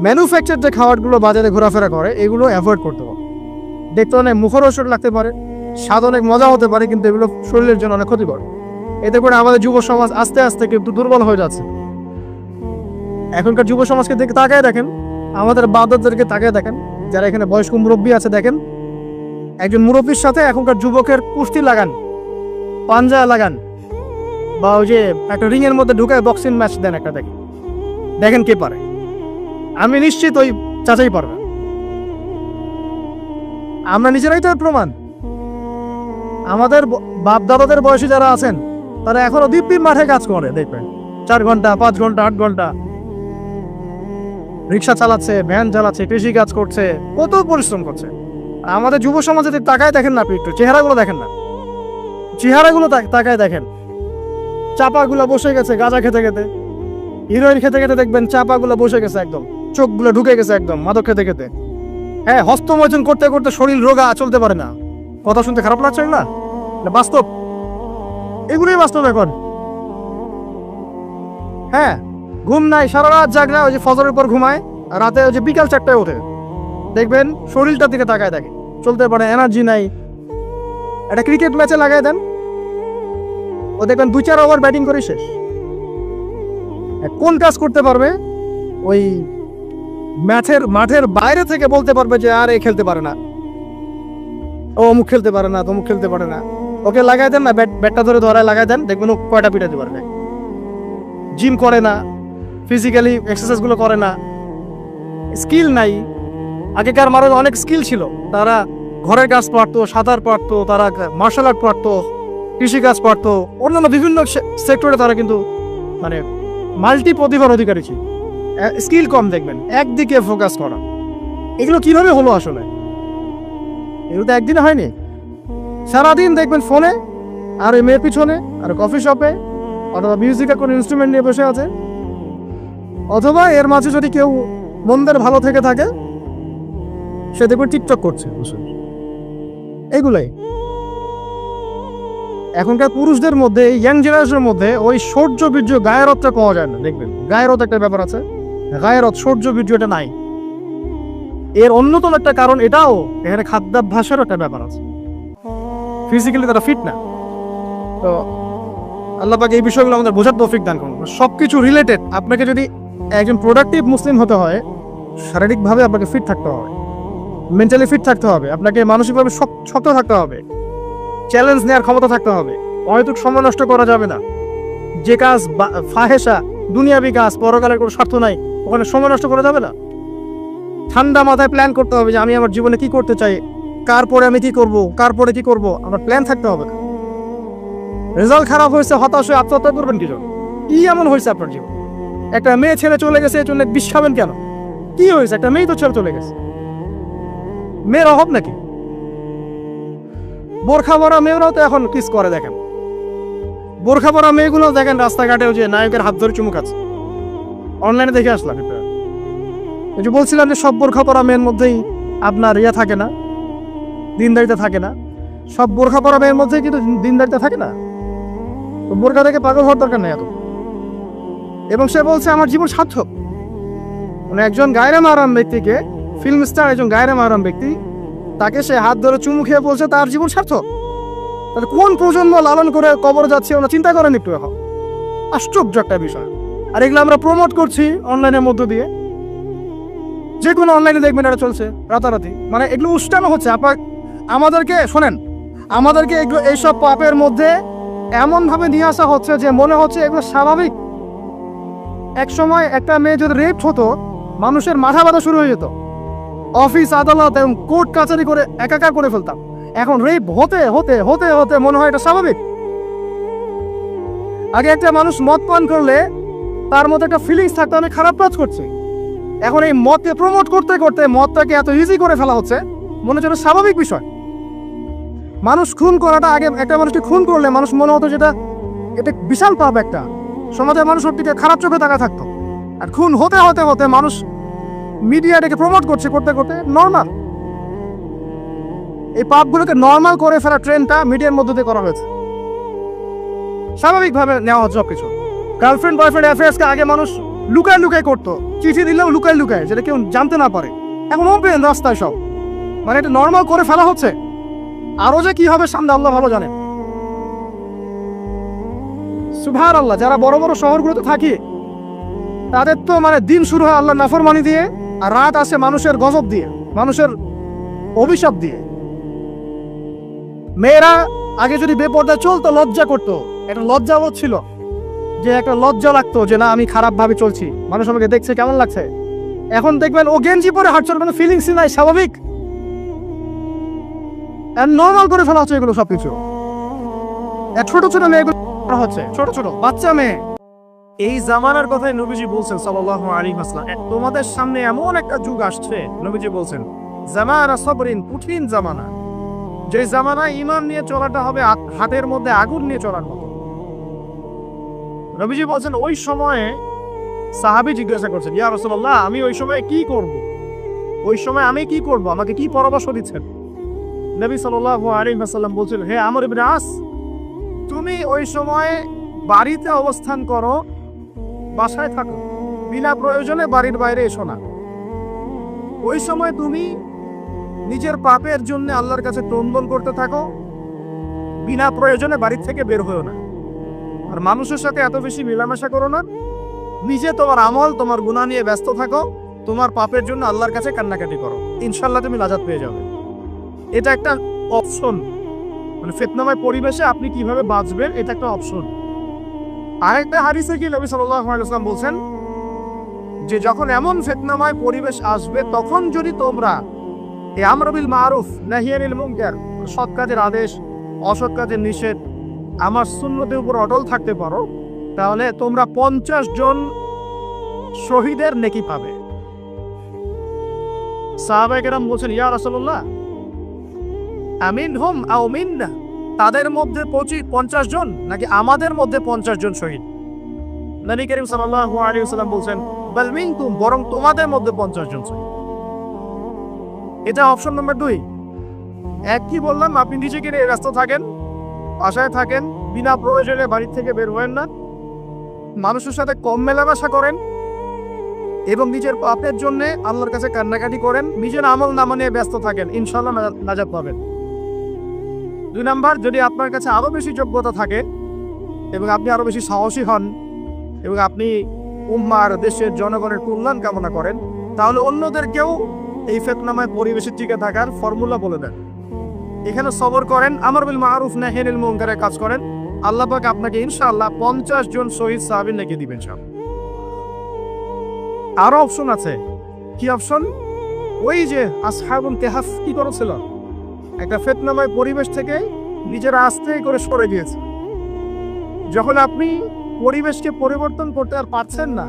ম্যানুফ্যাকচার যে খাবারগুলো বাজারে ঘোরাফেরা করে, এগুলো অ্যাভয়েড করতে হবে। দেখতে অনেক মুখরোচক লাগতে পারে, স্বাদ অনেক মজা হতে পারে, কিন্তু এগুলো শরীরের জন্য অনেক ক্ষতিকর। এতে করে আমাদের যুব সমাজ আস্তে আস্তে কিন্তু দুর্বল হয়ে যাচ্ছে। এখনকার যুব সমাজকে দেখে তাকায় দেখেন, আমাদের বাদরদেরকে তাকায় দেখেন, যারা এখানে বয়স্ক মুরব্বী আছে, দেখেন একজন মুরব্বীর সাথে এখনকার যুবকের কুস্তি লাগান, পাঞ্জা লাগান, বা ওই যে একটা রিং এর মধ্যে ঢুকায় বক্সিং ম্যাচ দেন, একটা দেখেন কে পারে। আমি নিশ্চিত ওই চাচাই পারবে। আমরা নিজেরাই তো প্রমাণ। আমাদের বাপ দাদাদের বয়সী যারা আছেন তারা এখনো দিব্যি মাঠে কাজ করে, দেখবেন 4 ঘন্টা 5 ঘন্টা 8 ঘন্টা রিক্সা চালাচ্ছে, ভ্যান চালাচ্ছে, কৃষি কাজ করছে, কত পরিশ্রম করছে। আমাদের যুব সমাজে তাকায় দেখেন না, আপনি একটু চেহারাগুলো দেখেন না, চেহারাগুলো তাকায় দেখেন। চাপাগুলো বসে গেছে গাঁজা খেতে খেতে, হিরোইন খেতে খেতে দেখবেন চাপাগুলো বসে গেছে একদম, চোখগুলো ঢুকে গেছে একদম মাদক খেতে খেতে। হ্যাঁ, হস্তমৈথুন করতে করতে শরীর রোগা, চলতে পারে না। কথা শুনতে খারাপ লাগছে না? বাস্তব, এগুলোই বাস্তব এখন। হ্যাঁ, ঘুম নাই, সারা রাত জাগনা, ওই যে ফজরের পর ঘুমায়, আর রাতে ওই যে বিকাল 4টায় ওঠে, দেখবেন শরীরটার দিকে তাকায় থাকে, চলতে পারে, এনার্জি নাই। একটা ক্রিকেট ম্যাচে লাগাই দেন, ও দেখবেন 2-4 ওভার ব্যাটিং করে শেষ। কোন কাজ করতে পারবে? ওই মাঠের বাইরে থেকে বলতে পারবে যে আর এ খেলতে পারে না, ও অমুক খেলতে পারে না, তমুক খেলতে পারে না। ওকে লাগাই দেন না, ব্যাটটা ধরে ধরায় লাগাই দেন, দেখবেন ও কয়টা পিটাতে পারবে। জিম করে না, ফিজিক্যালি এক্সারসাইজ গুলো করে না, স্কিল নাই। আগেকার মানুষ অনেক স্কিল ছিল, তারা ঘরের কাজ পারতো, সাঁতার পারতো, তারা মার্শাল আর্ট পারতো, কৃষিকাজ পারতো, অন্যান্য বিভিন্ন সেক্টরে তারা কিন্তু মানে মাল্টি প্রতিভার অধিকারী ছিল। স্কিল কম, দেখবেন একদিকে ফোকাস করা। এগুলো কিভাবে হলো আসলে? এগুলো তো একদিনে হয়নি। সারাদিন দেখবেন ফোনে, আর ওই মেয়ের পিছনে, আর কফি শপে, অথবা মিউজিকের কোনো ইনস্ট্রুমেন্ট নিয়ে বসে আছে, অথবা এর মাঝে যদি কেউ মন্দের ভালো থেকে থাকে সে দেখবেন টিকটক করছে। এগুলাই এখনকার পুরুষদের মধ্যে, ইয়াং জেনারেশনের মধ্যে ওই সৌর্য বীর্য গায়েরতটা পাওয়া যায় না। দেখবেন গায়েরত একটা ব্যাপার আছে, গায়েরত সৌর্য বীর্য এটা নাই। এর অন্যতম একটা কারণ এটাও, এখানে খাদ্যাভ্যাসেরও একটা ব্যাপার আছে, ফিজিক্যালি তারা ফিট না। তো আল্লাহ পাক এই বিষয়গুলো আমাদের বোঝার তৌফিক দান করুন। সবকিছু রিলেটেড। আপনাকে যদি একজন প্রোডাক্টিভ মুসলিম হতে হয়, শারীরিকভাবে আপনাকে ফিট থাকতে হবে, মেন্টালি ফিট থাকতে হবে, আপনাকে মানসিকভাবে শক্ত থাকতে হবে, চ্যালেঞ্জ নেওয়ার ক্ষমতা থাকতে হবে, অহেতুক সময় নষ্ট করা যাবে না। যে কাজ ফাহেসা, দুনিয়াবি কাজ, পরকালের কোনো স্বার্থ নাই, ওখানে সময় নষ্ট করা যাবে না। ঠান্ডা মাথায় প্ল্যান করতে হবে যে আমি আমার জীবনে কি করতে চাই, কার পরে আমি কি করব, কার পরে কি করব, আমার প্ল্যান থাকতে হবে। রেজাল্ট খারাপ হয়েছে, হতাশ হয়ে আত্মহত্যা করবেন কি জন্য? কি এমন হয়েছে আপনার জীবন? একটা মেয়ে ছেড়ে চলে গেছে, এর জন্য বিষ খাবেন কেন? কি হয়েছে? একটা মেয়ে তো ছেড়ে চলে গেছে, মেয়ের অভাব নাকি? বোরখা পরা মেয়েরাও তো এখন কিস করে, দেখেন বোরখা পরা মেয়েগুলো দেখেন রাস্তাঘাটে যে নায়কের হাত ধরে চুমু খাচ্ছে। অনলাইনে দেখে আসলাম। এই যে বলছিলাম যে সব বোরখা পরা মেয়ের মধ্যেই আপনার ইয়া থাকে না, দিনদারিতা থাকে না। সব বোরখা পরা মেয়ের মধ্যেই কিন্তু দিনদারিতা থাকে না। তো বোরখা থেকে পাগল হওয়ার দরকার নেই এত। এবং সে বলছে আমার জীবন সার্থক। মানে একজন গায়রে মাহরাম ব্যক্তিকে, ফিল্ম স্টার একজন গায়রে মাহরাম ব্যক্তি, তাকে সে হাত ধরে চুমু খেয়ে বলছে তার জীবন সার্থক। তাহলে কোন প্রজন্ম লালন করে কবরে যাচ্ছে ওরা চিন্তা করেন একটু। এখন আশ্চর্য একটা বিষয়। আর এগুলো আমরা প্রমোট করছি অনলাইনের মধ্য দিয়ে। যে কোনো অনলাইনে দেখবেন এটা চলছে রাতারাতি। মানে এগুলো উস্কানো হচ্ছে। আমাদেরকে শোনেন, আমাদেরকে এগুলো এইসব পাপের মধ্যে এমনভাবে নিয়ে আসা হচ্ছে যে মনে হচ্ছে এগুলো স্বাভাবিক। এক সময় একটা মেয়ে যদি রেপ হতো, মানুষের মাথা ব্যথা শুরু হয়ে যেত, অফিস আদালত এবং কোর্ট কাচারি করে একাকার করে ফেলতাম। এখন রেপ হতে হতে হতে হতে মনে হয় এটা স্বাভাবিক। আগে একটা মানুষ মদ পান করলে তার মধ্যে একটা ফিলিংস থাকতো অনেক খারাপ কাজ করছে। এখন এই মদকে প্রমোট করতে করতে মদটাকে এত ইজি করে ফেলা হচ্ছে, মনে হচ্ছে স্বাভাবিক বিষয়। মানুষ খুন করাটা, আগে একটা মানুষকে খুন করলে মানুষ মনে হতো যেটা এটা বিশাল পাপ, একটা সমাজের মানুষ ওর দিকে খারাপ চোখে তাকা থাকতো। আর খুন হতে হতে হতে মানুষ মিডিয়াটাকে প্রমোট করছে, করতে করতে নর্মাল। এই পাপগুলোকে নর্মাল করে ফেলা ট্রেন্ডটা মিডিয়ার মধ্যে দিয়ে করা হয়েছে, স্বাভাবিকভাবে নেওয়া হচ্ছে সবকিছু। গার্লফ্রেন্ড বয়ফ্রেন্ড অ্যাফেয়ার্সকে আগে মানুষ লুকায় লুকায় করতো, চিঠি দিলেও লুকায় লুকায়, যেটা কেউ জানতে না পারে। এখন ওপেন রাস্তায় সব, মানে এটা নর্মাল করে ফেলা হচ্ছে। আরো যে কি হবে সামনে আল্লাহ ভালো জানেন। সুবহানাল্লাহ। যারা বড় বড় শহরগুলোতে থাকি তাদের তো মানে দিন শুরু হয় আল্লাহর নাফরমানি দিয়ে, আর রাত আসে মানুষের গজব দিয়ে, মানুষের অভিশাপ দিয়ে। মেয়েরা আগে যদি বেপর্দায় চলতো লজ্জা করতো, একটা লজ্জাবোধ ছিল, যে একটা লজ্জা লাগতো যে না আমি খারাপ ভাবে চলছি, মানুষ আমাকে দেখছে কেমন লাগছে। এখন দেখবেন ও গেঞ্জি পরে হাঁটছে, মানে ফিলিংস নাই, স্বাভাবিক নর্মাল করে ফেলা হচ্ছে এগুলো সবকিছু। ছোট ছোট মেয়েগুলো করা হচ্ছে, ছোট ছোট বাচ্চা মেয়ে। এই জামানার কথাই নবীজি বলছেন সাল্লাল্লাহু আলাইহি ওয়াসাল্লাম, তোমাদের সামনে এমন একটা যুগ আসছে, নবীজি বলছেন জামানা সবরিন, কঠিন জামানা, যে জামানায় ঈমান নিয়ে চলাটা হবে হাতের মধ্যে আগুন নিয়ে চলার মতো। নবীজি বলছেন ওই সময়ে সাহাবী জিজ্ঞাসা করছেন, ইয়া রাসূলুল্লাহ, আমি ওই সময় কি করব? ওই সময় আমি কি করব, আমাকে কি পরামর্শ দিচ্ছেন? নবী সাল্লাল্লাহু আলাইহি ওয়াসাল্লাম বলছেন, হে আমর ইবনে আস, তুমি ওই সময় বাড়িতে অবস্থান করো, বাসায় থাকো, বিনা প্রয়োজনে বাড়ির বাইরে এসো না। ওই সময় তুমি নিজের পাপের জন্য আল্লাহর কাছে ক্রন্দন করতে থাকো, বিনা প্রয়োজনে বাড়ি থেকে বের হয়েও না। আর মানুষের সাথে এত বেশি মেলামেশা করো না, নিজে তোমার আমল, তোমার গুনাহ নিয়ে ব্যস্ত থাকো, তোমার পাপের জন্য আল্লাহর কাছে কান্নাকাটি করো, ইনশাআল্লাহ তুমি নাজাত পেয়ে যাবে। এটা একটা অপশন, মানে ফিতনাময় পরিবেশে আপনি কিভাবে বাঁচবেন, এটা একটা অপশন। আরেকটা হাদিসে কি নবী সাল্লাল্লাহু আলাইহি ওয়াসাল্লাম বলছেন যে যখন এমন ফিতনাময় পরিবেশ আসবে, তখন যদি তোমরা এই আমর বিল মারুফ নাহি আনিল মুনকার, সৎ কাজের আদেশ, অসৎ কাজের নিষেধ, আমার সুন্নতের উপর অটল থাকতে পারো, তাহলে তোমরা 50 জন শহীদের নেকি পাবে। সাহাবায়ে কেরাম বলছেন, ইয়া রাসূলুল্লাহ, আমিনহুম আও মিন্না, তাদের মধ্যে 50 জন নাকি আমাদের মধ্যে 50 জন শহীদ? নবী করিম সাল্লাল্লাহু আলাইহি ওয়াসাল্লাম বলছেন, বাল মিনকুম, বরং তোমাদের মধ্যে 50 জন শহীদ। এটা অপশন নাম্বার 2। এক কি বললাম, আপনি নিজেকে নিয়ে ব্যস্ত থাকেন, আশায় থাকেন, বিনা প্রয়োজনে বাড়ি থেকে বের হবেন না, মানুষের সাথে কম মেলামেশা করেন এবং নিজের পাপের জন্য আল্লাহর কাছে কান্নাকাটি করেন, নিজের আমল নামা নিয়ে ব্যস্ত থাকেন, ইনশাআল্লাহ নাজাত পাবেন। 2 নাম্বার, যদি আপনার কাছে আরো বেশি যোগ্যতা থাকে এবং আপনি আরো বেশি সাহসী হন এবং আপনি উম্মার, দেশের জনগণের কল্যাণ কামনা করেন, তাহলে অন্যদেরকেও এই ফিতনাময় পরিবেশে টিকে থাকার ফর্মুলা বলে দেন। এখানে সবর করেন, আমর বিল মারুফ নাহি আনিল মুনকারের কাজ করেন, আল্লাহ পাক আপনাকে ইনশাআল্লাহ 50 জন শহীদ সাহাবী নেকি দিবেন সব। আরো অপশন আছে। কি অপশন? ওই যে আসহাবুল কাহফ কি করেছিল, একটা ফিতনাময় পরিবেশ থেকে নিজেরা আস্তে করে সরে গিয়েছে। যখন আপনি পরিবেশকে পরিবর্তন করতে আর পারছেন না,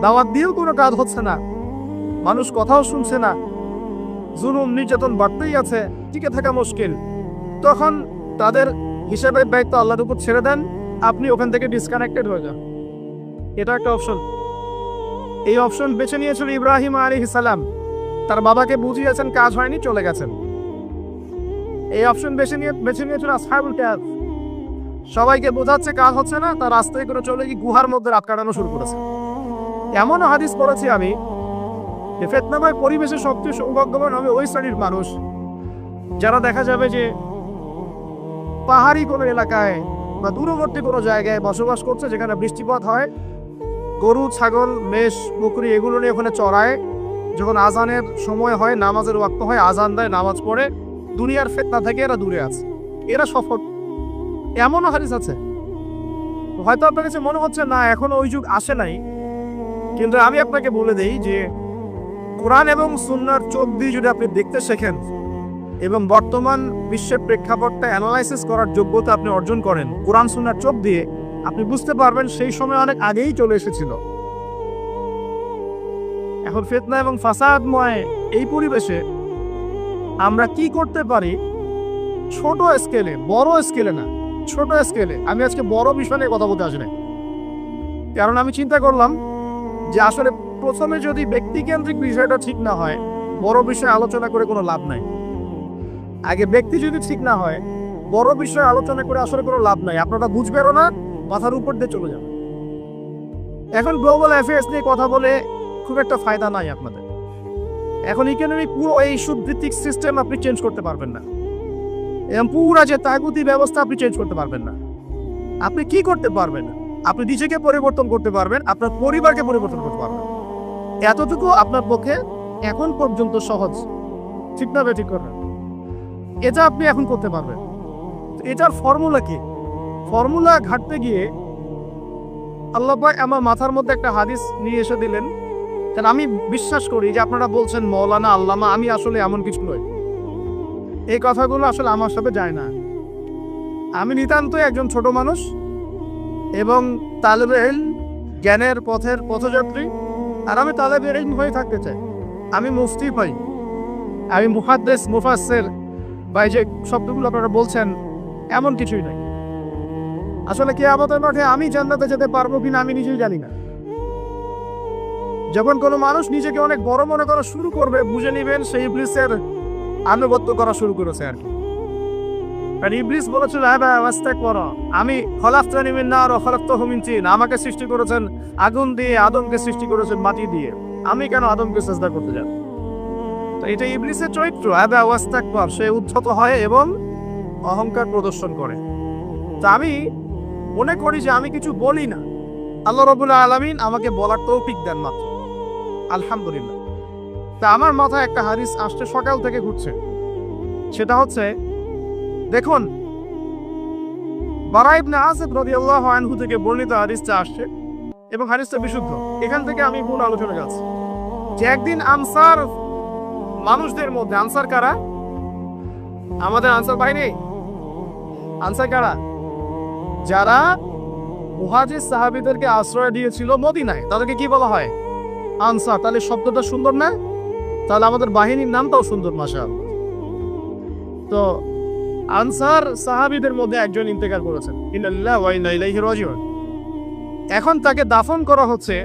দাওয়াত দিয়েও কোনো কাজ হচ্ছে না, মানুষ কথাও শুনছে না, জুলুম নির্যাতন বাড়তেই আছে, টিকে থাকা মুশকিল, তখন তাদের হিসাবের দায়িত্ব আল্লাহর উপর ছেড়ে দেন, আপনি ওখান থেকে ডিসকানেক্টেড হয়ে যান। এটা একটা অপশন। এই অপশন বেছে নিয়েছিল ইব্রাহিম আলাইহিস সালাম, তার বাবাকে বুঝিয়েছেন, কাজ হয়নি, চলে গেছেন। এই অপশন বেছে নিয়েছিল আসহাবুল কাহফ, সবাইকে বোঝাচ্ছে কাজ হচ্ছে না, তার রাস্তায় করে চলে গিয়ে গুহার মধ্যে রাত কাটানো শুরু করেছে। এমনও হাদিস পড়েছি আমি, যে ফিতনাময় পরিবেশে সবচেয়ে সৌভাগ্যবান হবে ওই শ্রেণীর মানুষ যারা দেখা যাবে যে পাহাড়ি কোনো এলাকায় বা দূরবর্তী কোনো জায়গায় বসবাস করছে, যেখানে বৃষ্টিপাত হয়, গরু, ছাগল, মেষ, বকরি এগুলো নিয়ে ওখানে চড়ায়, যখন আজানের সময় হয়, নামাজের ওয়াক্ত হয়, আজান দেয়, নামাজ পড়ে, দুনিয়ার ফিতনা থেকে এরা দূরে আছে, এরা সফল। এমনও হাদিস আছে। হয়তো আপনার কাছে মনে হচ্ছে না এখনো ওই যুগ আসে নাই, কিন্তু আমি আপনাকে বলে দেই যে কোরআন এবং সুন্নাহর চোখ দিয়ে যদি আপনি দেখতে শেখেন এবং বর্তমান বিশ্বের প্রেক্ষাপটটা অ্যানালাইসিস করার যোগ্যতা আপনি অর্জন করেন কোরআন সুন্নাহর চোখ দিয়ে, আপনি বুঝতে পারবেন সেই সময় অনেক আগেই চলে এসেছিল। এখন ফিতনা এবং ফাসাদময় এই পরিবেশে আমরা কি করতে পারি, ছোট স্কেলে, বড় স্কেলে না, ছোট স্কেলে। আমি আজকে বড় বিষয় নিয়ে কথা বলতে আসি না, কারণ আমি চিন্তা করলাম যে আসলে প্রথমে যদি ব্যক্তিকেন্দ্রিক বিষয়টা ঠিক না হয়, বড় বিষয়ে আলোচনা করে কোনো লাভ নাই। আগে ব্যক্তি যদি ঠিক না হয়, বড় বিষয়ে আলোচনা করে আসলে কোনো লাভ নাই, আপনারা বুঝবেনও না, মাথার উপর দিয়ে চলে যাবে। এখন গ্লোবাল অ্যাফেয়ার্স নিয়ে কথা বলে খুব একটা ফায়দা নাই আপনাদের। এখন ইকোনমিক পুরো এই সুদভিত্তিক সিস্টেম আপনি চেঞ্জ করতে পারবেন না, এবং পুরা যে তাগুতি ব্যবস্থা আপনি চেঞ্জ করতে পারবেন না। আপনি কি করতে পারবেন? আপনি নিজেকে পরিবর্তন করতে পারবেন, আপনার পরিবারকে পরিবর্তন করতে পারবেন। এতটুকু আপনার পক্ষে এখন পর্যন্ত সহজ, ঠিক না? ঠিক করবেন, এটা আপনি এখন করতে পারবেন। এটার ফর্মুলা কি? ফর্মুলা ঘাটতে গিয়ে আল্লাহ পাক আমার মাথার মধ্যে একটা হাদিস নিয়ে এসে দিলেন, কারণ আমি বিশ্বাস করি যে আপনারা বলছেন মৌলানা আল্লামা, আমি আসলে এমন কিছু নই। এই কথাগুলো আসলে আমার সাথে যায় না। আমি নিতান্তই একজন ছোট মানুষ এবং তালেবে ইলম, জ্ঞানের পথের পথযাত্রী। আর আমি তালেবে ইলম হয়ে থাকতে চাই। আমি মুফতি পাই, আমি মুহাদ্দিস, মুফাসসির বা এই যে শব্দগুলো আপনারা বলছেন, এমন কিছুই নাই। আসলে কিয়ামতের মাঠে আমি জান্নাতে যেতে পারবো কিনা আমি নিজেই জানি না। যখন কোনো মানুষ নিজেকে অনেক বড় মনে করা শুরু করবে, বুঝে নিবেন সেই ইবলিসের আনুগত্য করা শুরু করেছে আর কি। আর ইবলিস বলেছিল, আমি খলাকতানি মিন নার ওয়া খলাকতাহু মিন তিন, আমাকে সৃষ্টি করেছেন আগুন দিয়ে, আদমকে সৃষ্টি করেছেন মাটি দিয়ে, আমি কেন আদমকে সিজদা করতে যাব? তো এটা ইবলিসের চরিত্র, আবা ওয়াস্তাকবার, সে উদ্ধত হয় এবং অহংকার প্রদর্শন করে। তা আমি মনে করি যে আমি কিছু বলি না, আল্লাহ রাব্বুল আলামিন আমাকে বলার তৌফিক দেন মাত্র, আলহামদুলিল্লাহ। তা আমার মাথায় একটা হাদিস আসছে, সকাল থেকে ঘুরছে। সেটা হচ্ছে, দেখুন, বারা ইবনে আযিব রাদিয়াল্লাহু আনহু থেকে বর্ণিত হাদিসটা আসছে এবং হাদিসটা বিশুদ্ধ। এখান থেকে আমি মূল আলোচনা যাচ্ছি যে একদিন আনসার মানুষদের মধ্যে, আনসার কারা? আমাদের আনসার বাহিনী। আনসার কারা? যারা মুহাজির সাহাবীদেরকে আশ্রয় দিয়েছিল মদিনায়, তাদেরকে কি বলা হয়? আনসার। তাহলে শব্দটা সুন্দর না? তাহলে আমাদের বাহিনীর নামটাও সুন্দর, মাশাআল্লাহ। তো আনসার সাহাবীদের মধ্যে একজন ইন্তেকাল করেছেন, ইন্না লিল্লাহি ওয়া ইন্না ইলাইহি রাজিউন। এখন তাকে দাফন করা হচ্ছে,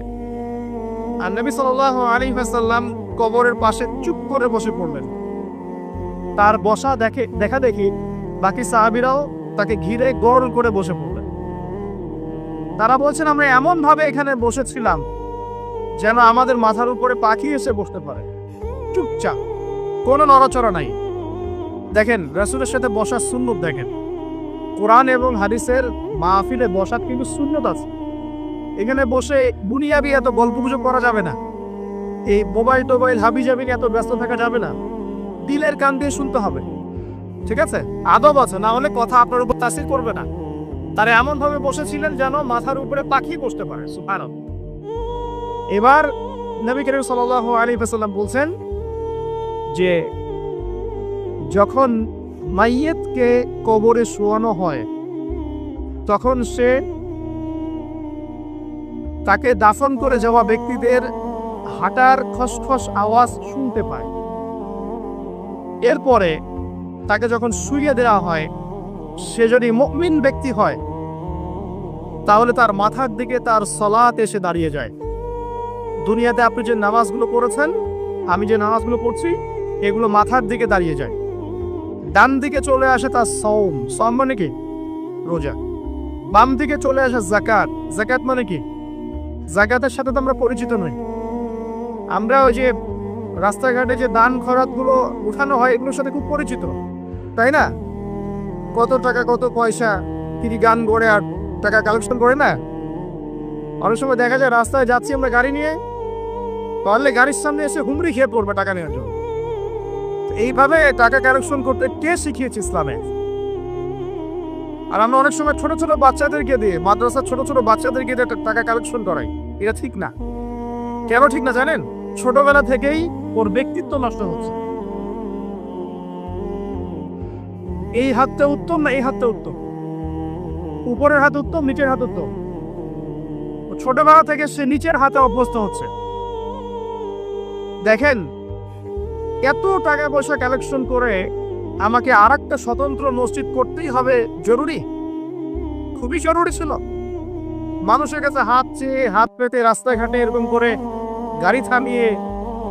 আর নবী সাল্লাল্লাহু আলাইহি ওয়াসাল্লাম কবরের পাশে চুপ করে বসে পড়লেন। তার বসা দেখা দেখি বাকি সাহাবীরাও তাকে ঘিরে গোল করে বসে পড়লেন। তারা বলছেন, আমরা এমন ভাবে এখানে বসেছিলাম যেন আমাদের মাথার উপরে পাখি এসে বসতে পারে, চুপচাপ, কোনো নড়াচড়া নাই। দেখেন, রাসূলের সাথে বসার সুন্নত দেখেন। কোরআন এবং হাদিসের মাহফিলে বসার কিন্তু সুন্নত আছে। এখানে বসে বুনিয়াবি এত গল্পগুজব করা যাবে না, এই মোবাইল হাবিজাবি নিয়ে এত ব্যস্ত থাকা যাবে না, দিলের কান দিয়ে শুনতে হবে, ঠিক আছে? আদব আছে, না হলে কথা আপনার উপর তাসির করবে না। তারা এমন ভাবে বসেছিলেন যেন মাথার উপরে পাখি বসতে পারে, সুবহানাল্লাহ। এবার নবী করিম সাল্লাল্লাহু আলাইহি ওয়াসাল্লাম বলছেন যে যখন মাইয়িতকে কবরে শোয়ানো হয় তখন সে তাকে দাফন করে যাওয়া ব্যক্তিদের হাঁটার খসখস আওয়াজ শুনতে পায়। এরপরে তাকে যখন শুইয়ে দেওয়া হয়, সে যদি মুমিন ব্যক্তি হয় তাহলে তার মাথার দিকে তার সালাত এসে দাঁড়িয়ে যায়। দুনিয়াতে আপনি যে নামাজগুলো পড়েছেন, আমি যে নামাজগুলো পড়ছি, এগুলো মাথার দিকে দাঁড়িয়ে যায়। ডান দিকে চলে আসে তার সওম, সওম মানে কি? রোজা। বাম দিকে চলে আসে যাকাত, যাকাত মানে কি? যাকাতের সাথে তো আমরা পরিচিত নই। আমরা ওই যে রাস্তাঘাটে যে দান খয়রাতগুলো উঠানো হয়, এগুলোর সাথে খুব পরিচিত, তাই না? কত টাকা, কত পয়সা, কি গান করে আর টাকা কালেকশন করে না? অনেক সময় দেখা যায় রাস্তায় যাচ্ছি আমরা গাড়ি নিয়ে, পারলে গাড়ির সামনে এসে হুমড়ি খেয়ে পড়বে টাকা নেওয়ার জন্য। এইভাবে টাকা কালেকশন করতে কে শিখিয়েছে ইসলামে? আর আমরা অনেক সময় ছোট ছোট বাচ্চাদেরকে দিয়ে, মাদ্রাসার ছোট ছোট বাচ্চাদেরকে দিয়ে টাকা কালেকশন করাই। এটা ঠিক না। কেন ঠিক না জানেন? ছোটবেলা থেকেই ওর ব্যক্তিত্ব নষ্ট হচ্ছে। এই হাতটা উত্তম না এই হাতটা উত্তম? উপরের হাত উত্তম, নিচের হাত উত্তম? ছোটবেলা থেকে সে নিচের হাতে অভ্যস্ত হচ্ছে। দেখেন, এত টাকা পয়সা কালেকশন করে আমাকে আর একটা স্বতন্ত্র মসজিদ করতেই হবে জরুরি? খুবই জরুরি ছিল। মানুষের কাছে হাত চেয়ে, হাত পেতে, রাস্তাঘাটে এরকম করে গাড়ি থামিয়ে,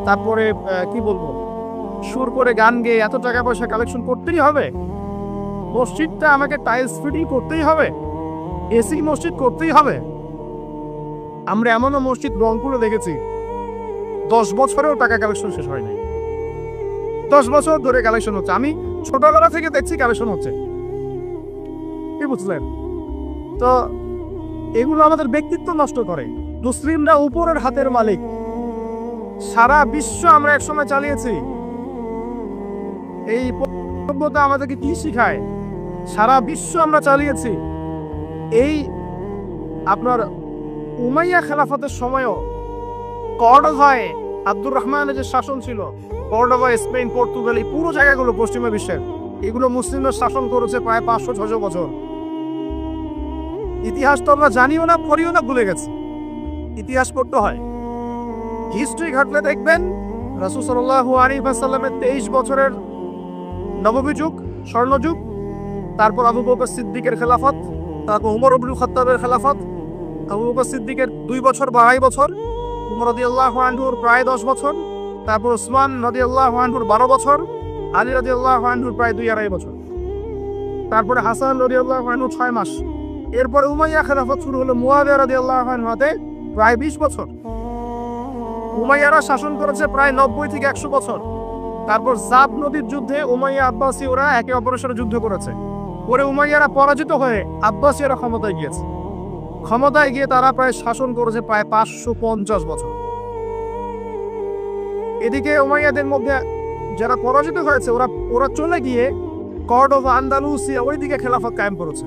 তারপরে কি বলবো, সুর করে গান গেয়ে এত টাকা পয়সা কালেকশন করতেই হবে? মসজিদটা আমাকে টাইলস ফিটিং করতেই হবে? এসি মসজিদ করতেই হবে? আমরা এমনও মসজিদ রংপুরে দেখেছি 10 বছরেও টাকা কালেকশন শেষ হয় নাই। 10 বছর ধরে কালেকশন হচ্ছে। আমি ছোটবেলা থেকে দেখছি কালেকশন হচ্ছে, কি বুঝলেন? তো এগুলো আমাদের ব্যক্তিত্ব নষ্ট করে। মুসলিমরা উপরের হাতের মালিক। সারা বিশ্ব আমরা একসময় চালিয়েছি। এই সভ্যতা আমাদেরকে কি শিখায়? সারা বিশ্ব আমরা চালিয়েছি। এই আপনার উমাইয়া খেলাফতের সময়ও কর্ডোভায় আব্দুর রহমানের যে শাসন ছিল, কর্ডোভা, স্পেন, পর্তুগাল, এই পুরো জায়গাগুলো পশ্চিমা বিশ্বের, এগুলো মুসলিমরা শাসন করেছে প্রায় 500-600 বছর। ইতিহাস তো আমরা জানিও না, পড়িও না, ভুলে গেছি। ইতিহাস পড়তে হয়। হিস্ট্রি ঘাটলে দেখবেন রাসূল সাল্লাল্লাহু আলাইহি ওয়াসাল্লামের 23 বছরের নববী যুগ, স্বর্ণযুগ, তারপর আবু বকর সিদ্দিকের খেলাফত, তারপর উমর ইবনে খাত্তাবের খেলাফত, আবু বকর সিদ্দিকের 2 বছর বা 2.5 বছর, উমর রাদিয়াল্লাহু আনহুর প্রায় 10 বছর, তারপর উসমান রাদিয়াল্লাহু আনহুর 12 বছর, আলী রাদিয়াল্লাহু আনহুর প্রায় 2-2.5 বছর, তারপরে হাসান রাদিয়াল্লাহু আনহু 6 মাস, এরপরে উমাইয়া খেলাফত শুরু হলো মুয়াবিয়া রাদিয়াল্লাহু আনহু হাতে প্রায় 20 বছর। উমাইয়ারা শাসন করেছে প্রায় 90 থেকে 100 বছর। তারপর জাব নদীর যুদ্ধে উমাইয়া আব্বাসী ওরা একে অপরের সাথে যুদ্ধ করেছে, পরে উমাইয়ারা পরাজিত হয়ে আব্বাসীরা ক্ষমতায় গিয়েছে। ক্ষমতায় গিয়ে তারা প্রায় শাসন করেছে প্রায় 550 বছর। এদিকে উমাইয়াদের মধ্যে যারা পরাজিত হয়েছে ওরা চলে গিয়ে কর্ডোভা, আন্দালুসিয়া ওইদিকে খেলাফত কায়েম করেছে।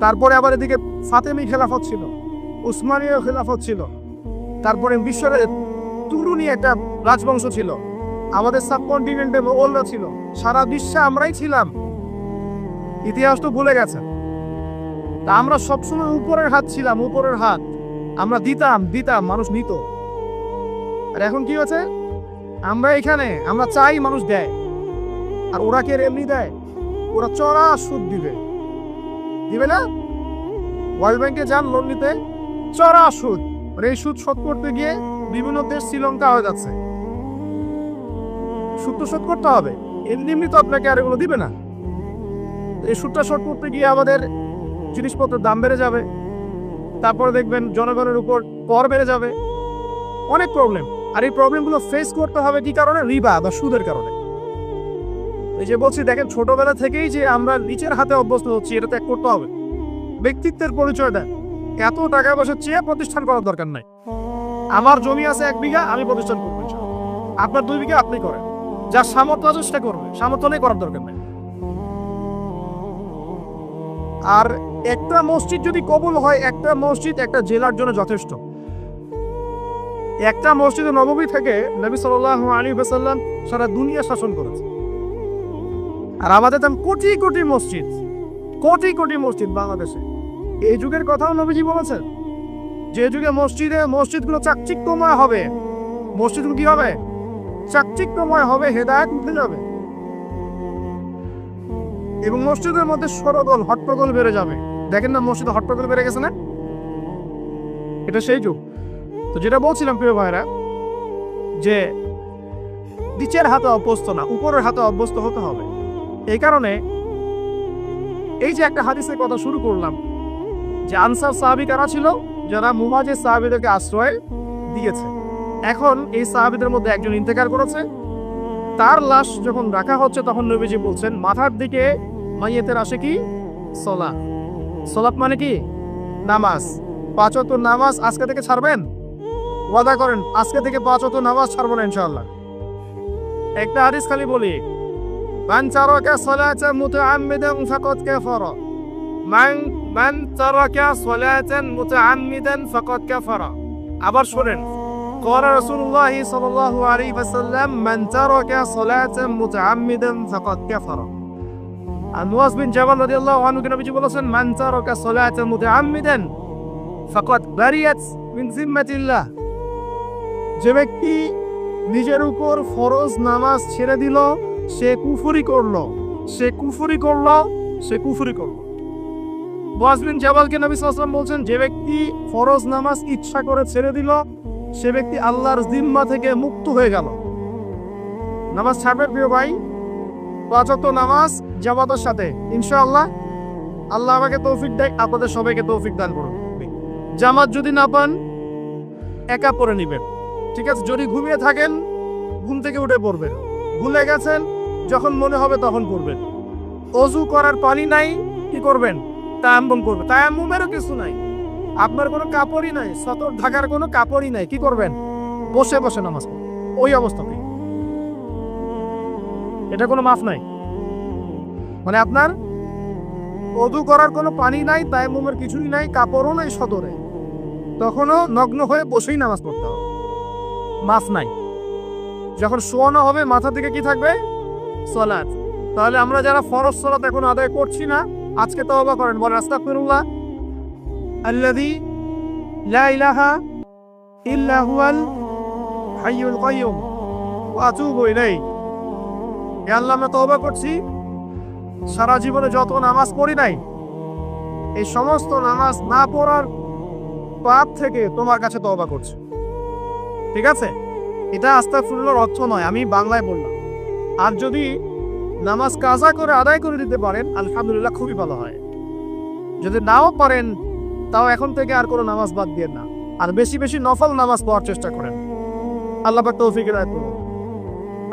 তারপরে আবার এদিকে ফাতেমি খেলাফত ছিল, উসমানীয় খেলাফত ছিল, তারপরে মিশরে তুরুনি একটা রাজবংশ ছিল, আমাদের সাবকন্টিনেন্টে মোগলরা ছিল, সারা বিশ্বে আমরাই ছিলাম। ইতিহাস তো ভুলে গেছে। তা আমরা সবসময় উপরের হাত ছিলাম, উপরের হাত আমরা দিতাম, মানুষ নিত। আর এখন কি হচ্ছে, আমরা এখানে আমরা চাই, মানুষ দেয়। আর ওরা কে এমনি দেয়? ওরা চড়া সুদ দিবে না? ওয়ার্ল্ড ব্যাংকে যান লোন নিতে, চড়া সুদ। আর এই সুদ শোধ করতে গিয়ে বিভিন্ন দেশ শ্রীলঙ্কা হয়ে যাচ্ছে। সুদ তো শোধ করতে হবে, এমনি তো আপনাকে আর এগুলো দিবে না। এই সুদটা শোধ করতে গিয়ে আমাদের জিনিসপত্রের দাম বেড়ে যাবে, তারপরে দেখবেন জনগণের উপর কর বেড়ে যাবে, অনেক প্রবলেম। আর এই প্রবলেমগুলো ফেস করতে হবে কি কারণে? রিবা বা সুদের কারণে। এই যে বলছি, দেখেন ছোটবেলা থেকেই যে আমরা নিচের হাতে অভ্যস্ত হচ্ছি, এটা ত্যাগ করতে হবে। ব্যক্তিত্বের পরিচয় দেয়। এত টাকা পয়সা চেয়ে প্রতিষ্ঠান করার দরকার নাই। আমার জমি আছে 1 বিঘা, আমি প্রতিষ্ঠান করবো। আপনার 2 বিঘা আপনি করেন, যার সামর্থ্য আছে সেটা করবে, সামর্থ্য নেই করার দরকার নাই। আর একটা মসজিদ যদি কবুল হয়, একটা মসজিদ একটা জেলার জন্য যথেষ্ট। একটা মসজিদে নববী থেকে নবী সাল্লাল্লাহু আলাইহি ওয়াসাল্লাম সারা দুনিয়া শাসন করেছে। আর আমাদের তো কোটি কোটি মসজিদ বাংলাদেশে। এই যুগের কথাও নবীজি বলেছেন, যে যুগে মসজিদগুলো চাকচিক্যময় হবে, মসজিদগুলো কি হবে? চাকচিক্যময় হবে, হেদায়েত উঠে যাবে, এবং মসজিদের মধ্যে সরগোল হট্টগোল বেড়ে যাবে। দেখেন না মসজিদে হট্টগোল বেড়ে গেছে না? এটা সেই যুগ। তো যেটা বলছিলাম প্রিয় ভাইরা, যে নিচের হাতে অভ্যস্ত না, উপরের হাতে অভ্যস্ত হতে হবে। এই কারণে এই যে একটা হাদিসের কথা শুরু করলাম, যে আনসার সাহাবী কারা ছিল, যারা মুহাজির সাহাবীদেরকে আশ্রয় দিয়েছে। এখন এই সাহাবীদের মধ্যে একজন ইন্তেকাল করেছে, তার লাশ যখন রাখা হচ্ছে তখন নবীজি বলছেন, মাথার দিকে মাইয়েতের আসে কি? সালাত। সালাত মানে কি? নামাজ। 5 ওয়াক্ত নামাজ আজকে থেকে ছাড়বেন? ওয়াদা করেন আজকে থেকে 5 ওয়াক্ত নামাজ ছাড়বো না ইনশাআল্লাহ। একটা হাদিস খালি বলি, মান তারাকা সালাতান মুতাআম্মিদান ফাকাদ কাফারা। মান তারাকা সালাতান মুতাআম্মিদান ফাকাদ কাফারা। আবার শুনেন, قال رسول الله صلى الله عليه وسلم من ترك صلاة متعمدا فقد كفر. মুআয বিন জাবাল রাদিয়াল্লাহু আনহু নবীজি বলেছেন, মান তারাকা সালাতান মুতাআম্মিদান ফাকাদ বারিয়াত মিন জিম্মাতিল্লাহ। যে ব্যক্তি নিজের উপর ফরজ নামাজ ছেড়ে দিল, সে কুফরি করলো। মুআয বিন জাবালকে নবী সাল্লাল্লাহু আলাইহি ওয়াসাল্লাম বলছেন, যে ব্যক্তি ফরজ নামাজ ইচ্ছা করে ছেড়ে দিল, সে ব্যক্তি আল্লাহর জিম্মা থেকে মুক্ত হয়ে গেল। নামাজ ছাড়বেন প্রিয় ভাই, 5 ওয়াক্ত নামাজ জামাতের সাথে ইনশাআল্লাহ। আল্লাহ আমাকে তৌফিক দেয়, আপনাদের সবাইকে তৌফিক দান করুন। জামাত যদি না পান, একা পড়ে নেবেন, ঠিক আছে? যদি ঘুমিয়ে থাকেন, ঘুম থেকে উঠে পড়বেন। ভুলে গেছেন, যখন মনে হবে তখন পড়বেন। অজু করার পানি নাই, কি করবেন? তায়াম্মুম করবেন। তায়াম্মুমেরও কিছু নাই, আপনার কোনো কাপড়ই নাই, সতর ঢাকার কোনো কাপড়ই নাই, কি করবেন? বসে বসে নামাজ পড়বেন, ওই অবস্থাতেই। এটা কোনো মাফ নাই। মানে আপনার ওযু করার কোনো পানি নাই, তায়াম্মুমের কিছুই নাই, কাপড়ও নাই সদরে, তখনও নগ্ন হয়ে বসেই নামাজ পড়তে হবে। মাফ নাই। যখন শোয়ানো হবে মাথা থেকে কি থাকবে? সালাত। তাহলে আমরা যারা ফরজ সালাত এখন আদায় করছি না, আজকে তওবা করেন, বলেন আস্তাগফিরুল্লাহ আল্লাযী লা ইলাহা ইল্লা হুয়াল হাইয়ুল কাইয়্যুম ওয়া আতুবু ইলাইহি। হে আল্লাহ, আমরা তওবা করছি, সারা জীবনে যত নামাজ পড়ি নাই, এই সমস্ত নামাজ না পড়ার পাপ থেকে তোমার কাছে তওবা করছি। ঠিক আছে, এটা আস্তাগফিরুল্লাহর অর্থ নয়, আমি বাংলায় বললাম। আর যদি নামাজ কাজা করে আদায় করে দিতে পারেন আলহামদুলিল্লাহ, খুবই ভালো হয়। যদি নাও পারেন তাও এখন থেকে আর কোনো নামাজ বাদ দিয়ে না, আর বেশি বেশি নফল নামাজ পড়ার চেষ্টা করেন। আল্লাহ পাক তৌফিক দান করুন।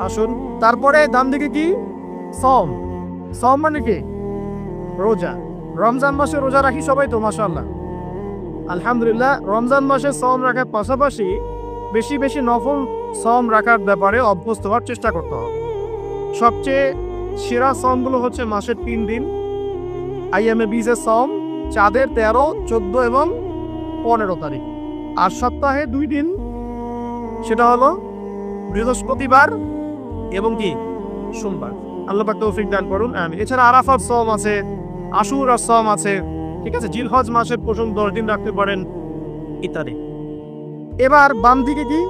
আসুন, তারপরে ডান দিকে কি? সওম। সওম মানে কি? রোজা। রমজান মাসে রোজা রাখি সবাই তো, মাশাআল্লাহ, আলহামদুলিল্লাহ। রমজান মাসে সওম রাখার পাশাপাশি বেশি বেশি নফল সওম রাখার ব্যাপারে অভ্যস্ত হওয়ার চেষ্টা করতে হবে। সবচেয়ে সেরা সওমগুলো হচ্ছে মাসের 3 দিন, আইয়ামে বীজের সওম, চাঁদের 13, 14 এবং 15 তারিখ। আর সপ্তাহে 2 দিন, সেটা হলো বৃহস্পতিবার এবং কি সোমবার। আল্লাহ পাক তৌফিক দান করুন, আমিন। এছাড়া আরাফাত সওম আছে, আশুরার সওম আছে, ঠিক আছে, জিলহজ মাসের প্রথম 10 দিন রাখতে পারেন, ইত্যাদি। এবার বাম দিকে কি?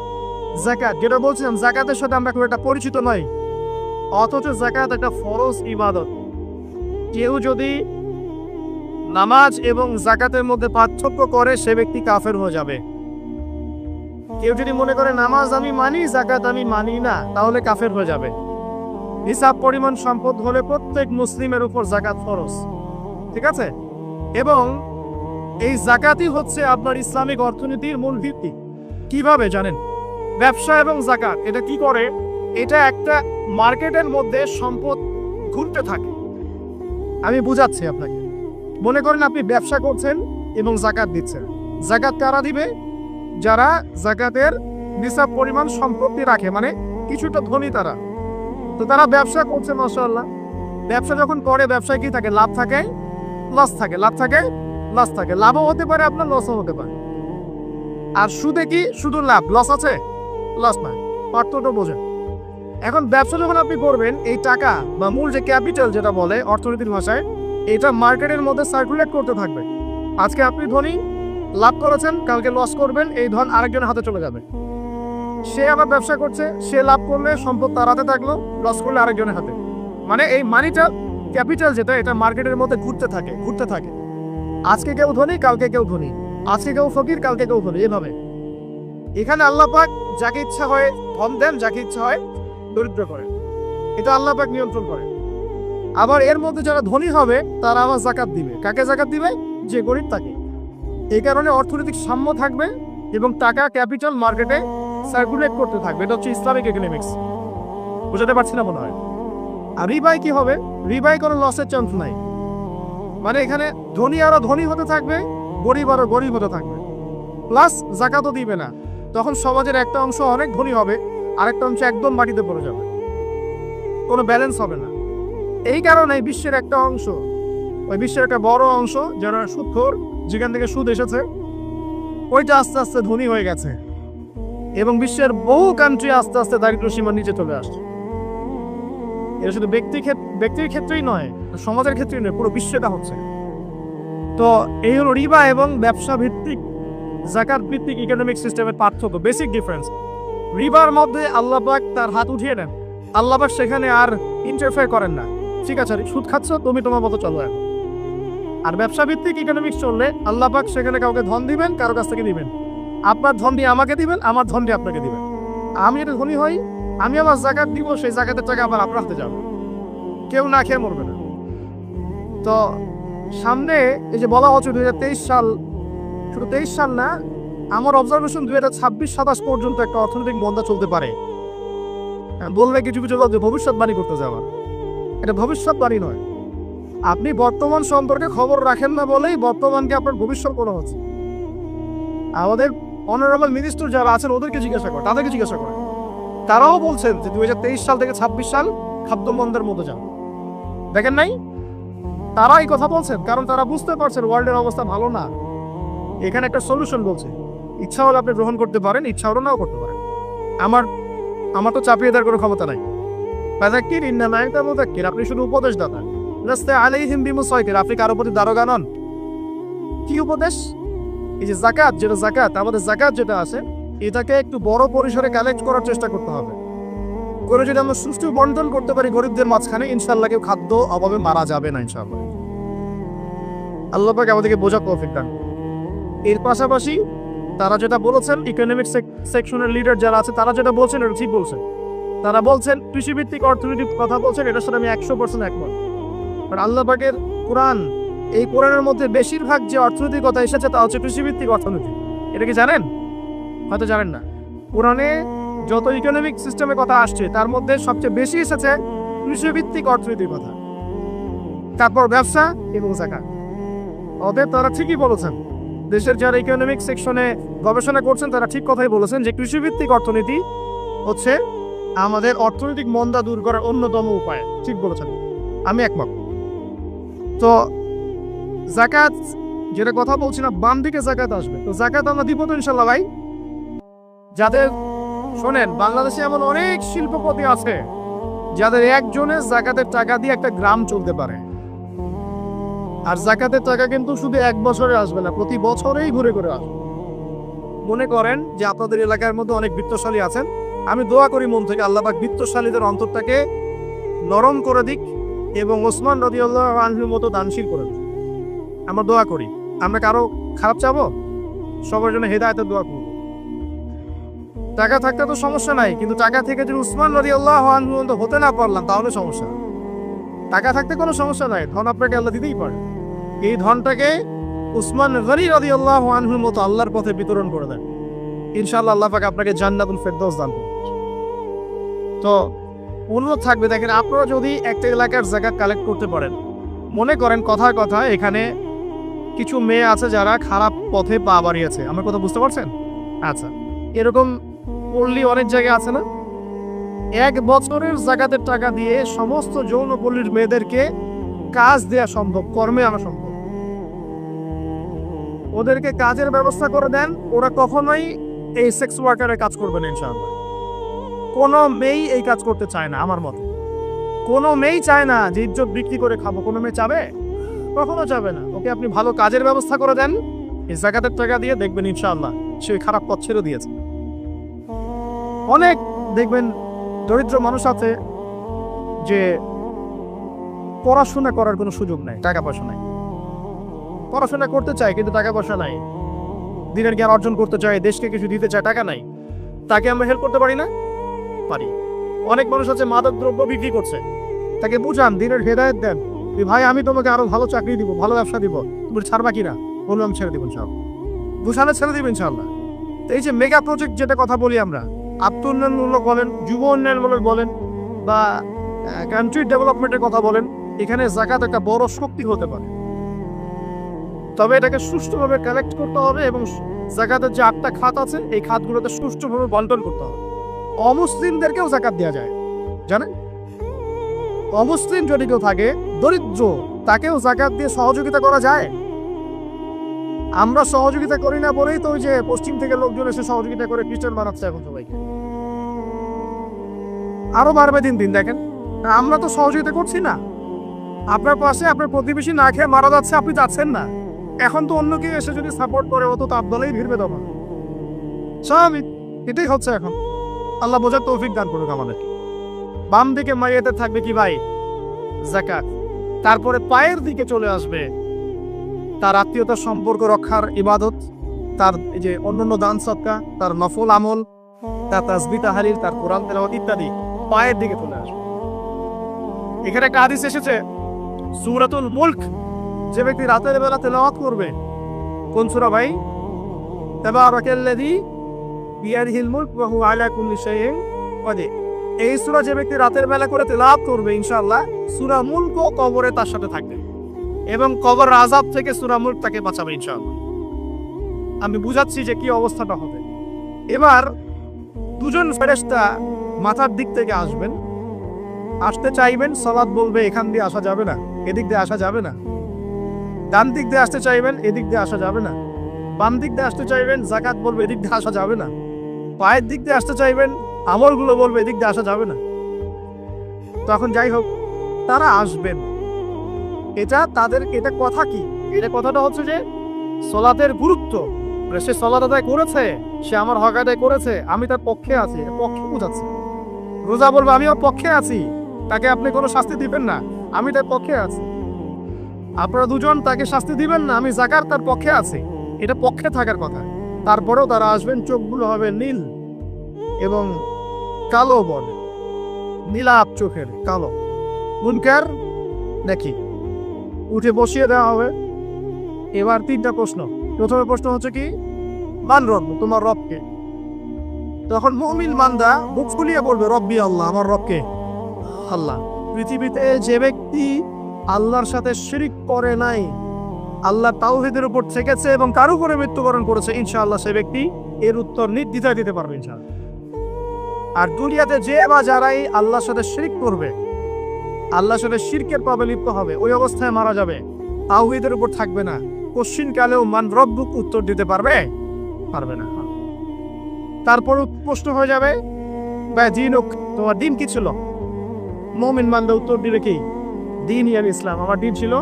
যাকাত। যেটা বলছিলাম, যাকাতের সাথে আমরা খুব একটা পরিচিত নই, অথচ যাকাত একটা ফরজ ইবাদত। কেউ যদি নামাজ এবং যাকাতের মধ্যে পার্থক্য করে, সে ব্যক্তি কাফের হয়ে যাবে। কেউ যদি মনে করে নামাজ আমি মানি, যাকাত আমি মানি না, তাহলে কাফের হয়ে যাবে। হিসাব পরিমাণ সম্পদ হলে প্রত্যেক মুসলিমের উপর যাকাত ফরজ, ঠিক আছে। এবং এই যাকাতই হচ্ছে আপনার ইসলামিক অর্থনীতির মূল ভিত্তি। কিভাবে জানেন? ব্যবসা এবং যাকাত এটা কি করে? এটা একটা মার্কেটের মধ্যে সম্পদ ঘুরতে থাকে। আমি বুঝাচ্ছি আপনাকে। মনে করেন আপনি ব্যবসা করছেন এবং যাকাত দিচ্ছেন। যাকাত কারা দিবে? যারা যাকাতের নিসাব পরিমাণ সম্পত্তি রাখে, মানে কিছুটা ধনী তারা। তো তারা ব্যবসা করছে, মাশাআল্লাহ। ব্যবসা যখন করে, ব্যবসায় কি থাকে? লাভ থাকে, লস থাকে, লাভ থাকে, লস থাকে। লাভও হতে পারে আপনার, লসও হতে পারে। আর সুদে কি? শুধু লাভ, লস আছে, লস নাই। পার্থক্য বোঝেন। এখন ব্যবসা যখন আপনি করবেন, এই টাকা বা মূল যে ক্যাপিটাল যেটা বলে অর্থনীতির ভাষায়, এটা মার্কেটের মধ্যে সার্কুলেট করতে থাকবে। আজকে আপনি ধনী, লাভ করেছেন, কালকে লস করবেন, এই ধন আরেকজনের হাতে চলে যাবে। সে আবার ব্যবসা করছে, সে লাভ করলে সম্পদ তার হাতে থাকলো, লস করলে আরেকজনের হাতে। মানে এই মানিটা, ক্যাপিটাল যেটা, এটা মার্কেটের মধ্যে ঘুরতে থাকে, ঘুরতে থাকে। আজকে কেউ ধনী, কালকে কেউ ধনী, আজকে কেউ ফকির, কালকে কেউ ধনী, এভাবে। এখানে আল্লাহ পাক যাকে ইচ্ছা হয় ধন দেন, যাকে ইচ্ছা হয় দরিদ্র করে। এটা আল্লাহ পাক নিয়ন্ত্রণ করে। আবার এর মধ্যে যারা ধনী হবে তারা আবার যাকাত দিবে। কাকে যাকাত দিবে? যে গরিব তাকে। এই কারণে অর্থনৈতিক সাম্য থাকবে এবং টাকা, ক্যাপিটাল মার্কেটে সার্কুলেট করতে থাকবে। এটা হচ্ছে ইসলামিক ইকোনমিক্স। বুঝাতে পারছি না মনে হয়। আর রিবায় কি হবে? রিবায় কোনো লসের চান্স নাই। মানে এখানে ধনী আরো ধনী হতে থাকবে, গরিব আরো গরিব হতে থাকবে, প্লাস যাকাতও দিবে না। তখন সমাজের একটা অংশ অনেক ধনী হবে, আরেকটা অংশ একদম মাটিতে পড়ে যাবে, কোনো ব্যালেন্স হবে না। এই কারণে বিশ্বের একটা অংশ, ওই বিশ্বের একটা বড় অংশ যারা সুদখোর, যেখান থেকে সুদ এসেছে, ওইটা আস্তে আস্তে ধনী হয়ে গেছে এবং বিশ্বের বহু কান্ট্রি আস্তে আস্তে দারিদ্র সীমার নিচে চলে আসছে। এটা শুধু ব্যক্তির ক্ষেত্রেই নয়, সমাজের ক্ষেত্রেই নয়, পুরো বিশ্বটা হচ্ছে। তো এই হলো রিবা এবং ব্যবসা ভিত্তিক, যাকাত ভিত্তিক ইকোনমিক সিস্টেমের পার্থক্য, বেসিক ডিফারেন্স। রিবার মধ্যে আল্লাহ পাক তার হাত উঠিয়ে নেন, আল্লাহ পাক সেখানে আর ইন্টারফেয়ার করেন না। ঠিক আছে, সুদ খাচ্ছ, তুমি তোমার মতো চলো এখন। আর ব্যবসা ভিত্তিক ইকোনমিক্স চললে আল্লাহ পাক সেখানে কাউকে ধন দিবেন, কারো কাছ থেকে দিবেন। আপনার ধন দিয়ে আমাকে দিবেন, আমার ধন দিয়ে আপনাকে দিবেন। আমি যদি ধনী হই, আমি আমার যাকাত দিব, সেই যাকাতের টাকা আবার আপনার হাতে যাবে, কেউ না খেয়ে মরবে না। তো সামনে এই যে বলা হচ্ছে 2023 সাল, শুধু 23 সাল না, আমার অবজারভেশন 2026-27 পর্যন্ত একটা অর্থনৈতিক মন্দা চলতে পারে। বললে কিছু কিছু লোক যে ভবিষ্যৎবাণী করতে যাওয়া, এটা ভবিষ্যৎবাণী নয়। আপনি বর্তমান সম্পর্কে খবর রাখেন না বলেই বর্তমানকে আপনার ভবিষ্যৎ করা হচ্ছে। আমাদের অনারেবল মিনিস্টার যারা আছেন ওদেরকে জিজ্ঞাসা করে, তাদেরকে জিজ্ঞাসা করে, তারাও বলছেন যে 2023 সাল থেকে 26 সাল খাদ্যমন্দার মতো যান। দেখেন নাই? তারা এই কথা বলছেন কারণ তারা বুঝতে পারছেন ওয়ার্ল্ডের অবস্থা ভালো না। এখানে একটা সলিউশন বলছে, ইচ্ছা হলে আপনি গ্রহণ করতে পারেন, ইচ্ছা হলে নাও করতে পারেন। আমার আমার তো চাপিয়ে দেওয়ার কোনো ক্ষমতা নাই। ফাযাক্কির ইন্নামা আনতা মুযাক্কির, আপনি শুধু উপদেশদাতা। লাস্তা আলাইহিম বিমুসাইতির, আপনি কারো প্রতি দারোগা নন। কি উপদেশ? এই যে যাকাত, যেটা যাকাত, আমাদের যাকাত যেটা আছে, এটাকে একটু বড় পরিসরে কালেক্ট করার চেষ্টা করতে হবে। করে যদি আমরা সুষ্ঠু বন্টন করতে পারি গরিবদের মাঝখানে, ইনশাআল্লাহ কেউ খাদ্য অভাবে মারা যাবে না ইনশাআল্লাহ। আল্লাহ পাক আমাদেরকে বোঝার তৌফিক দান। এর পাশাপাশি তারা যেটা বলেছেন, ইকোনমিক সেকশনের লিডার যারা আছে তারা যেটা বলছেন এটা ঠিক বলছেন। তারা বলছেন কৃষিভিত্তিক অর্থনীতির কথা বলছেন, এটার সাথে আমি 100% একমত। বাট আল্লাহ পাকের কোরআন, এই কোরআনের মধ্যে বেশিরভাগ যে অর্থনীতির কথা এসেছে তা হচ্ছে কৃষিভিত্তিক অর্থনীতি। এটা কি জানেন? হয়তো জানেন না। কোরআনে যত ইকোনমিক সিস্টেমের কথা আসছে তার মধ্যে সবচেয়ে বেশি এসেছে কৃষিভিত্তিক অর্থনীতির কথা, তারপর ব্যবসা এবং যাকাত। অতএব তারা ঠিকই বলেছেন, দেশের যারা ইকোনমিক সেকশনে গবেষণা করছেন তারা ঠিক কথাই বলেছেন যে কৃষিভিত্তিক অর্থনীতি হচ্ছে আমাদের অর্থনৈতিক মন্দা দূর করার অন্যতম উপায়। ঠিক বলেছেন, আমি একমত। তো যাকাত যেটা কথা বলছি না, বাম দিকে যাকাত আসবে, তো যাকাত আমরা দিব তো ইনশাল্লাহ ভাই। যাদের শোনেন, বাংলাদেশে এমন অনেক শিল্পপতি আছে যাদের একজনের যাকাতের টাকা দিয়ে একটা গ্রাম চলতে পারে। আর যাকাতের টাকা কিন্তু শুধু এক বছরে আসবে না, প্রতি বছরেই ঘুরে ঘুরে আসবে। মনে করেন যে আপনাদের এলাকার মধ্যে অনেক বিত্তশালী আছেন, আমি দোয়া করি মন থেকে আল্লাহ পাক বিত্তশালীদের অন্তরটাকে নরম করে দিক এবং ওসমান রাদিয়াল্লাহু আনহুর মতো দানশীল করে দিক। আমরা দোয়া করি, আমরা কারো খারাপ চাবো? সবার জন্য হেদায়েতের দোয়া করব। টাকা থাকতে তো সমস্যা নাই, কিন্তু টাকা থেকে যদি উসমান রাদিয়াল্লাহু আনহু মতো হতে না পারলাম তাহলে সমস্যা। টাকা থাকতে কোনো সমস্যা নাই, ধন আপনাকে আল্লাহ দিতেই পারে। এই ধনটাকে উসমান গনি রাদিয়াল্লাহু আনহুর মতো আল্লাহর পথে বিতরণ করে দেন, ইনশাআল্লাহ আল্লাহ পাক আপনাকে জান্নাতুল ফেরদৌস দান করবেন। তো অনুরোধ থাকবে, দেখেন আপনারা যদি একটা এলাকার যাকাত কালেক্ট করতে পারেন, মনে করেন কথার কথা এখানে কিছু মেয়ে আছে যারা খারাপ পথে পা বাড়িয়েছে, আমার কথা বুঝতে পারছেন? আচ্ছা, এরকম পল্লী অনেক জায়গায় আছে না? এক বছরের যাকাতের টাকা দিয়ে সমস্ত যৌনপল্লীর মেয়েদেরকে কাজ দেয়া সম্ভব, কর্মে আনা সম্ভব। ওদেরকে কাজের ব্যবস্থা করে দেন, ওরা কখনোই এই সেক্স ওয়ার্কারের কাজ করবে না ইনশাআল্লাহ। কোনো মেয়েই এই কাজ করতে চায় না আমার মতে। কোনো মেয়েই চায় না যে ইজ্জত বিক্রি করে খাবো, কোনো মেয়ে চাবে? কখনো চাবে না। ওকে আপনি ভালো কাজের ব্যবস্থা করে দেন, এই যাকাতের টাকা দিয়ে দেখবেন ইনশাআল্লাহ সে খারাপ পথ ছেড়ে দিয়েছে। অনেক দেখবেন দরিদ্র মানুষ আছে যে পড়াশোনা করার কোনো সুযোগ নাই, টাকা পয়সা নাই। পড়াশোনা করতে চায় কিন্তু টাকা পয়সা নাই, দিনের জ্ঞান অর্জন করতে চায়, দেশকে কিছু দিতে চায়, টাকা নাই। তাকে আমরা হেল্প করতে পারি না? পারি। অনেক মানুষ আছে মাদক দ্রব্য বিক্রি করছে, তাকে বুঝান, দিনের হেদায়েত দেন, ভাই আমি তোমাকে আরো ভালো চাকরি দিব, ভালো ব্যবসা দিব, তুমি ছাড়বা কিনা? বলবো আমি ছেড়ে দিব ইনশাআল্লাহ। বুঝালে ছেড়ে দিব ইনশাআল্লাহ। তো এই যে মেগা প্রজেক্ট যেটা কথা বলি আমরা, আত্ম উন্নয়নমূলক বলেন, যুব উন্নয়নমূলক বলেন, বা কান্ট্রি ডেভেলপমেন্টের কথা বলেন, এখানে যাকাত একটা বড় শক্তি হতে পারে। তবে এটাকে সুষ্ঠুভাবে কালেক্ট করতে হবে এবং যাকাতের যে 8টা খাত আছে এই খাতগুলোতে সুষ্ঠুভাবে বন্টন করতে হবে। অমুসলিমদেরকেও যাকাত দেওয়া যায়, জানেন? অমুসলিম যদি কেউ থাকে, দরিদ্র, তাকেও যাকাত দিয়ে সহযোগিতা করা যায়। আমরা সহযোগিতা করি না বলেই তো ওই যে পশ্চিম থেকে লোকজন এসে সহযোগিতা করে খ্রিস্টান বানাচ্ছে এখন সবাইকে। আরো বাড়বে দিন দিন, দেখেন আমরা তো সহযোগিতা করছি না। আপনার পাশে আপনার প্রতিবেশী না খেয়ে মারা যাচ্ছে, আপনি যাচ্ছেন না। এখন তো অন্য কেউ এসে যদি সাপোর্ট করে, ও তো তার দলেই ভিড়বে তখন। স্বাভাবিক, এটাই হচ্ছে এখন। আল্লাহ বোঝার তৌফিক দান করুক আমাদের। বাম দিকে মাইয়াতে থাকবে কি ভাই? যাকাত। তারপরে পায়ের দিকে চলে আসবে তার আত্মীয়তার সম্পর্ক রক্ষার ইবাদত, তার এই যে অন্যান্য দান সদকা, তার নফল আমল, তার তাসবিহ তাহলিল, তার কোরআন তেলাওয়াত ইত্যাদি পায়ের দিকে চলে আসবে। এখানে একটা হাদিস এসেছে, সূরাতুল মুলক যে ব্যক্তি রাতের বেলা তেলাওয়াত করবে, কোন সূরা ভাই? তাবারাকাল্লাযী বিয়াদিহিল মুলক ওয়া হুয়া আলা কুল্লি শাইইন কাদির। এই সূরা যে ব্যক্তি রাতের বেলা করে তেলাওয়াত করবে, ইনশাআল্লাহ সূরা মুলক কবরে তার সাথে থাকবে এবং কবর আযাব থেকে সূরা মুলক তাকে বাঁচাবে ইনশাআল্লাহ। আমি বুঝাচ্ছি যে কি অবস্থাটা হবে। এবার দুজন ফেরেশতা মাথার দিক থেকে আসবেন, আসতে চাইবেন, সালাত বলবে এখান দিয়ে আসা যাবে না, এদিক দিয়ে আসা যাবে না। ডান দিক দিয়ে আসতে চাইবেন, এদিক দিয়ে আসা যাবে না। বাম দিক দিয়ে আসতে চাইবেন, যাকাত বলবে এদিক দিয়ে আসা যাবে না। পায়ের দিক দিয়ে আসতে চাইবেন, আমলগুলো বলবে এদিক দিয়ে আসা যাবে না। তখন যাই হোক তারা আসবেন, এটা কথা কি, এটা কথাটা হচ্ছে যে সলাতের গুরুত্ব, সে সলাত আদায় করেছে, সে আমার হক আদায় করেছে, আমি তার পক্ষে আছি, এটা পক্ষে বোঝাচ্ছে। রোজা বলবো আমি ওর পক্ষে আছি, তাকে আপনি কোনো শাস্তি দিবেন না, আমি তার পক্ষে আছি। আপনারা দুজন তাকে শাস্তি দিবেন না, আমি যাকাত তার পক্ষে আছি, এটা পক্ষে থাকার কথা। তারপরেও তারা আসবেন, চোখগুলো হবে নীল এবং কালো বলে, নীলাপ চোখের কালো। মুনকার নাকি উঠে বসিয়ে দেওয়া হবে। এবার তিনটা প্রশ্ন। প্রথমে প্রশ্ন হচ্ছে কি, মান রব, তোমার রবকে? তখন মুমিন বান্দা বুক ফুলিয়ে বলবে রব্বি আল্লাহ, আমার রবকে আল্লাহ। পৃথিবীতে যে ব্যক্তি আল্লাহর সাথে শিরিক করে নাই, আল্লাহ তাওহীদের উপর থেকেছে এবং কার উপরে মৃত্যুবরণ করেছে, ইনশাআল্লাহ সে ব্যক্তি এর উত্তর নির্দ্বিধায় দিতে পারবে ইনশাআল্লাহ। আর দুনিয়াতে যে বা যারাই আল্লাহর সাথে শিরিক করবে, আল্লাহর সাথে শিরকের পাবে লিপ্ত হবে, ওই অবস্থায় মারা যাবে, তাওহীদের উপর থাকবে না, কোশ্চিন কালেও মান রব্বুক উত্তর দিতে পারবে না। তারপর প্রশ্ন হয়ে যাবে বা দিনুক, তোমার দিন কি ছিল? মুমিন বান্দা উত্তর দিবে কি, দিন ইয়াল ইসলাম, আমার দিন ছিল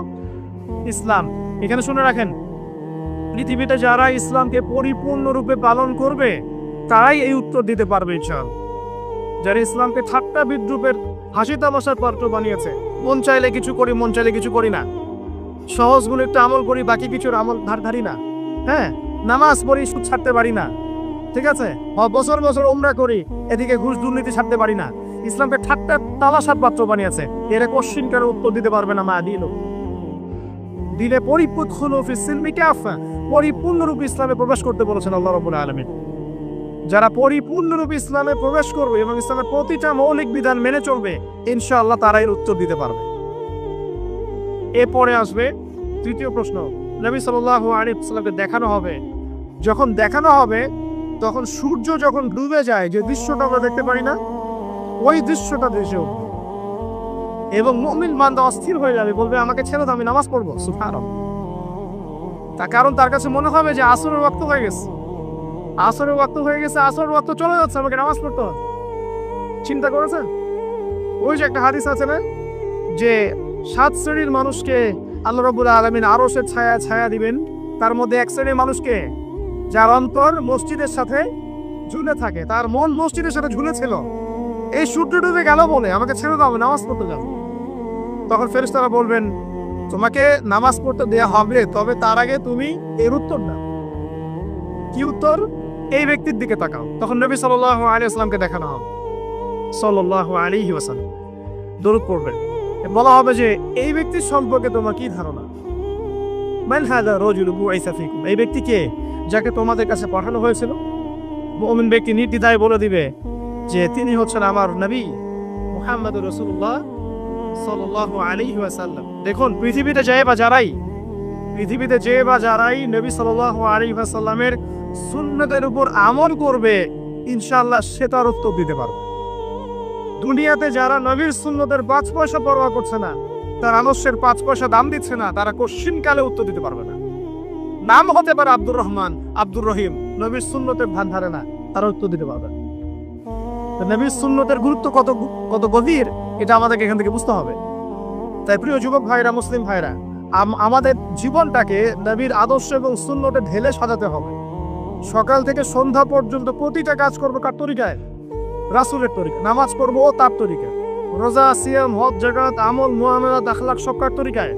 ইসলাম। এখানে শুনে রাখেন, পৃথিবীতে যারা ইসলামকে পরিপূর্ণরূপে পালন করবে তারাই এই উত্তর দিতে পারবে ইনশাআল্লাহ। যারা ইসলামকে ঠাট্টা বিদ্রুপের হাসি তামাশার পাত্র বানিয়েছে, মন চাইলে কিছু করি, মন চাইলে কিছু করি না, সহজ গুলো একটু আমল করি, বাকি কিছুর আমল ধারি না, হ্যাঁ, নামাজ পড়ি, সুদ ছাড়তে পারি না, ঠিক আছে, বছর বছর উমরা করি, এদিকে ঘুষ দুর্নীতি ছাড়তে পারি না, ইসলামকে ঠাট্টা তামাশার পাত্র বানিয়েছে, এরা কোশ্চিন কেন উত্তর দিতে পারবে না। মা দিলে পরিপূর্ণরূপে ইসলামে প্রবেশ করতে বলেছেন আল্লাহ রাব্বুল আলামিন। যারা পরিপূর্ণরূপে ইসলামে প্রবেশ করবে এবং ইসলামের প্রতিটা মৌলিক বিধান মেনে চলবে, ইনশাআল্লাহ তারা এর উত্তর দিতে পারবে। এরপরে আসবে তৃতীয় প্রশ্ন। নবী সাল্লাল্লাহু আলাইহি ওয়াসাল্লামকে দেখানো হবে, যখন দেখানো হবে তখন সূর্য যখন ডুবে যায়, যে দৃশ্যটা আমরা দেখতে পারি না, ওই দৃশ্যটা দেশে উঠবে এবং মুমিন বান্দা অস্থির হয়ে যাবে, বলবে আমাকে ছেড়ে দাও, আমি নামাজ পড়বো। সুবহানাল্লাহ। তার কারণ তার কাছে মনে হবে যে আসরের ওয়াক্ত হয়ে গেছে, আসরের ওয়াক্ত চলে যাচ্ছে, আমাকে নামাজ পড়তে হবে। চিন্তা করেছেন? ওই যে একটা হাদিস আছে না, যে 7 শ্রেণীর মানুষকে আল্লাহ রাব্বুল আলামিন আরশের ছায়া দিবেন, তার মধ্যে এক শ্রেণীর মানুষকে যার অন্তর মসজিদের সাথে ঝুলে থাকে, তার মন মসজিদের সাথে ঝুলেছিল, এই সূর্য ডুবে গেল বলে আমাকে ছেড়ে দাও, আমি নামাজ পড়তে যাবো। তখন ফেরেশতারা বলবেন তোমাকে নামাজ পড়তে দেয়া হবে, তবে তার আগে তুমি এর উত্তর দাও। কি উত্তর? এই ব্যক্তির দিকে তাকাও। তখন নবী সাল্লাল্লাহু আলাইহি ওয়াসাল্লামকে দেখানো হবে, সাল্লাল্লাহু আলাইহি ওয়াসাল্লাম দরুদ পড়বেন। বলা হবে যে এই ব্যক্তির সম্পর্কে তোমার কি ধারণা? মান হাযা রাজুলু বুইসা ফীকুম, এই ব্যক্তি কে, যাকে তোমাদের কাছে পাঠানো হয়েছিল? মুমিন ব্যক্তি নির্দ্বিধায় বলে দিবে যে তিনি হচ্ছেন আমার নবী মুহাম্মদুর রাসূলুল্লাহ সাল্লাল্লাহু আলাইহি ওয়াসাল্লাম। দেখুন, পৃথিবীতে যে বা যারাই নবী সাল্লাল্লাহু আলাইহি ওয়াসাল্লামের সুন্নতের উপর আমল করবে, ইনশাআল্লাহ সে তার উত্তর দিতে পারবে। দুনিয়াতে যারা নবীর সুন্নতের 5 পয়সা পরোয়া করছে না, তার আদর্শের 5 পয়সা দাম দিচ্ছে না, তারা কোশ্চিন কালে উত্তর দিতে পারবে না। নাম হতে পারে আব্দুর রহমান, আব্দুর রহিম, নবীর সুন্নতের ধান ধারে না, তারা উত্তর দিতে পারবে। নবীর সুন্নতের গুরুত্ব কত গভীর, এটা আমাদেরকে এখান থেকে বুঝতে হবে। তাই প্রিয় যুবক ভাইরা, মুসলিম ভাইরা, আমাদের জীবনটাকে নবীর আদর্শ এবং সুন্নতে ঢেলে সাজাতে হবে। সকাল থেকে সন্ধ্যা পর্যন্ত প্রতিটা কাজ করবো কার তরিকায়? রাসূলের তরিকা। নামাজ পড়বো ও তার তরিকায়, রোজা, সিয়াম, হজ, যাকাত, আমল, মুআমালাত, আখলাক সব কার তরিকায়?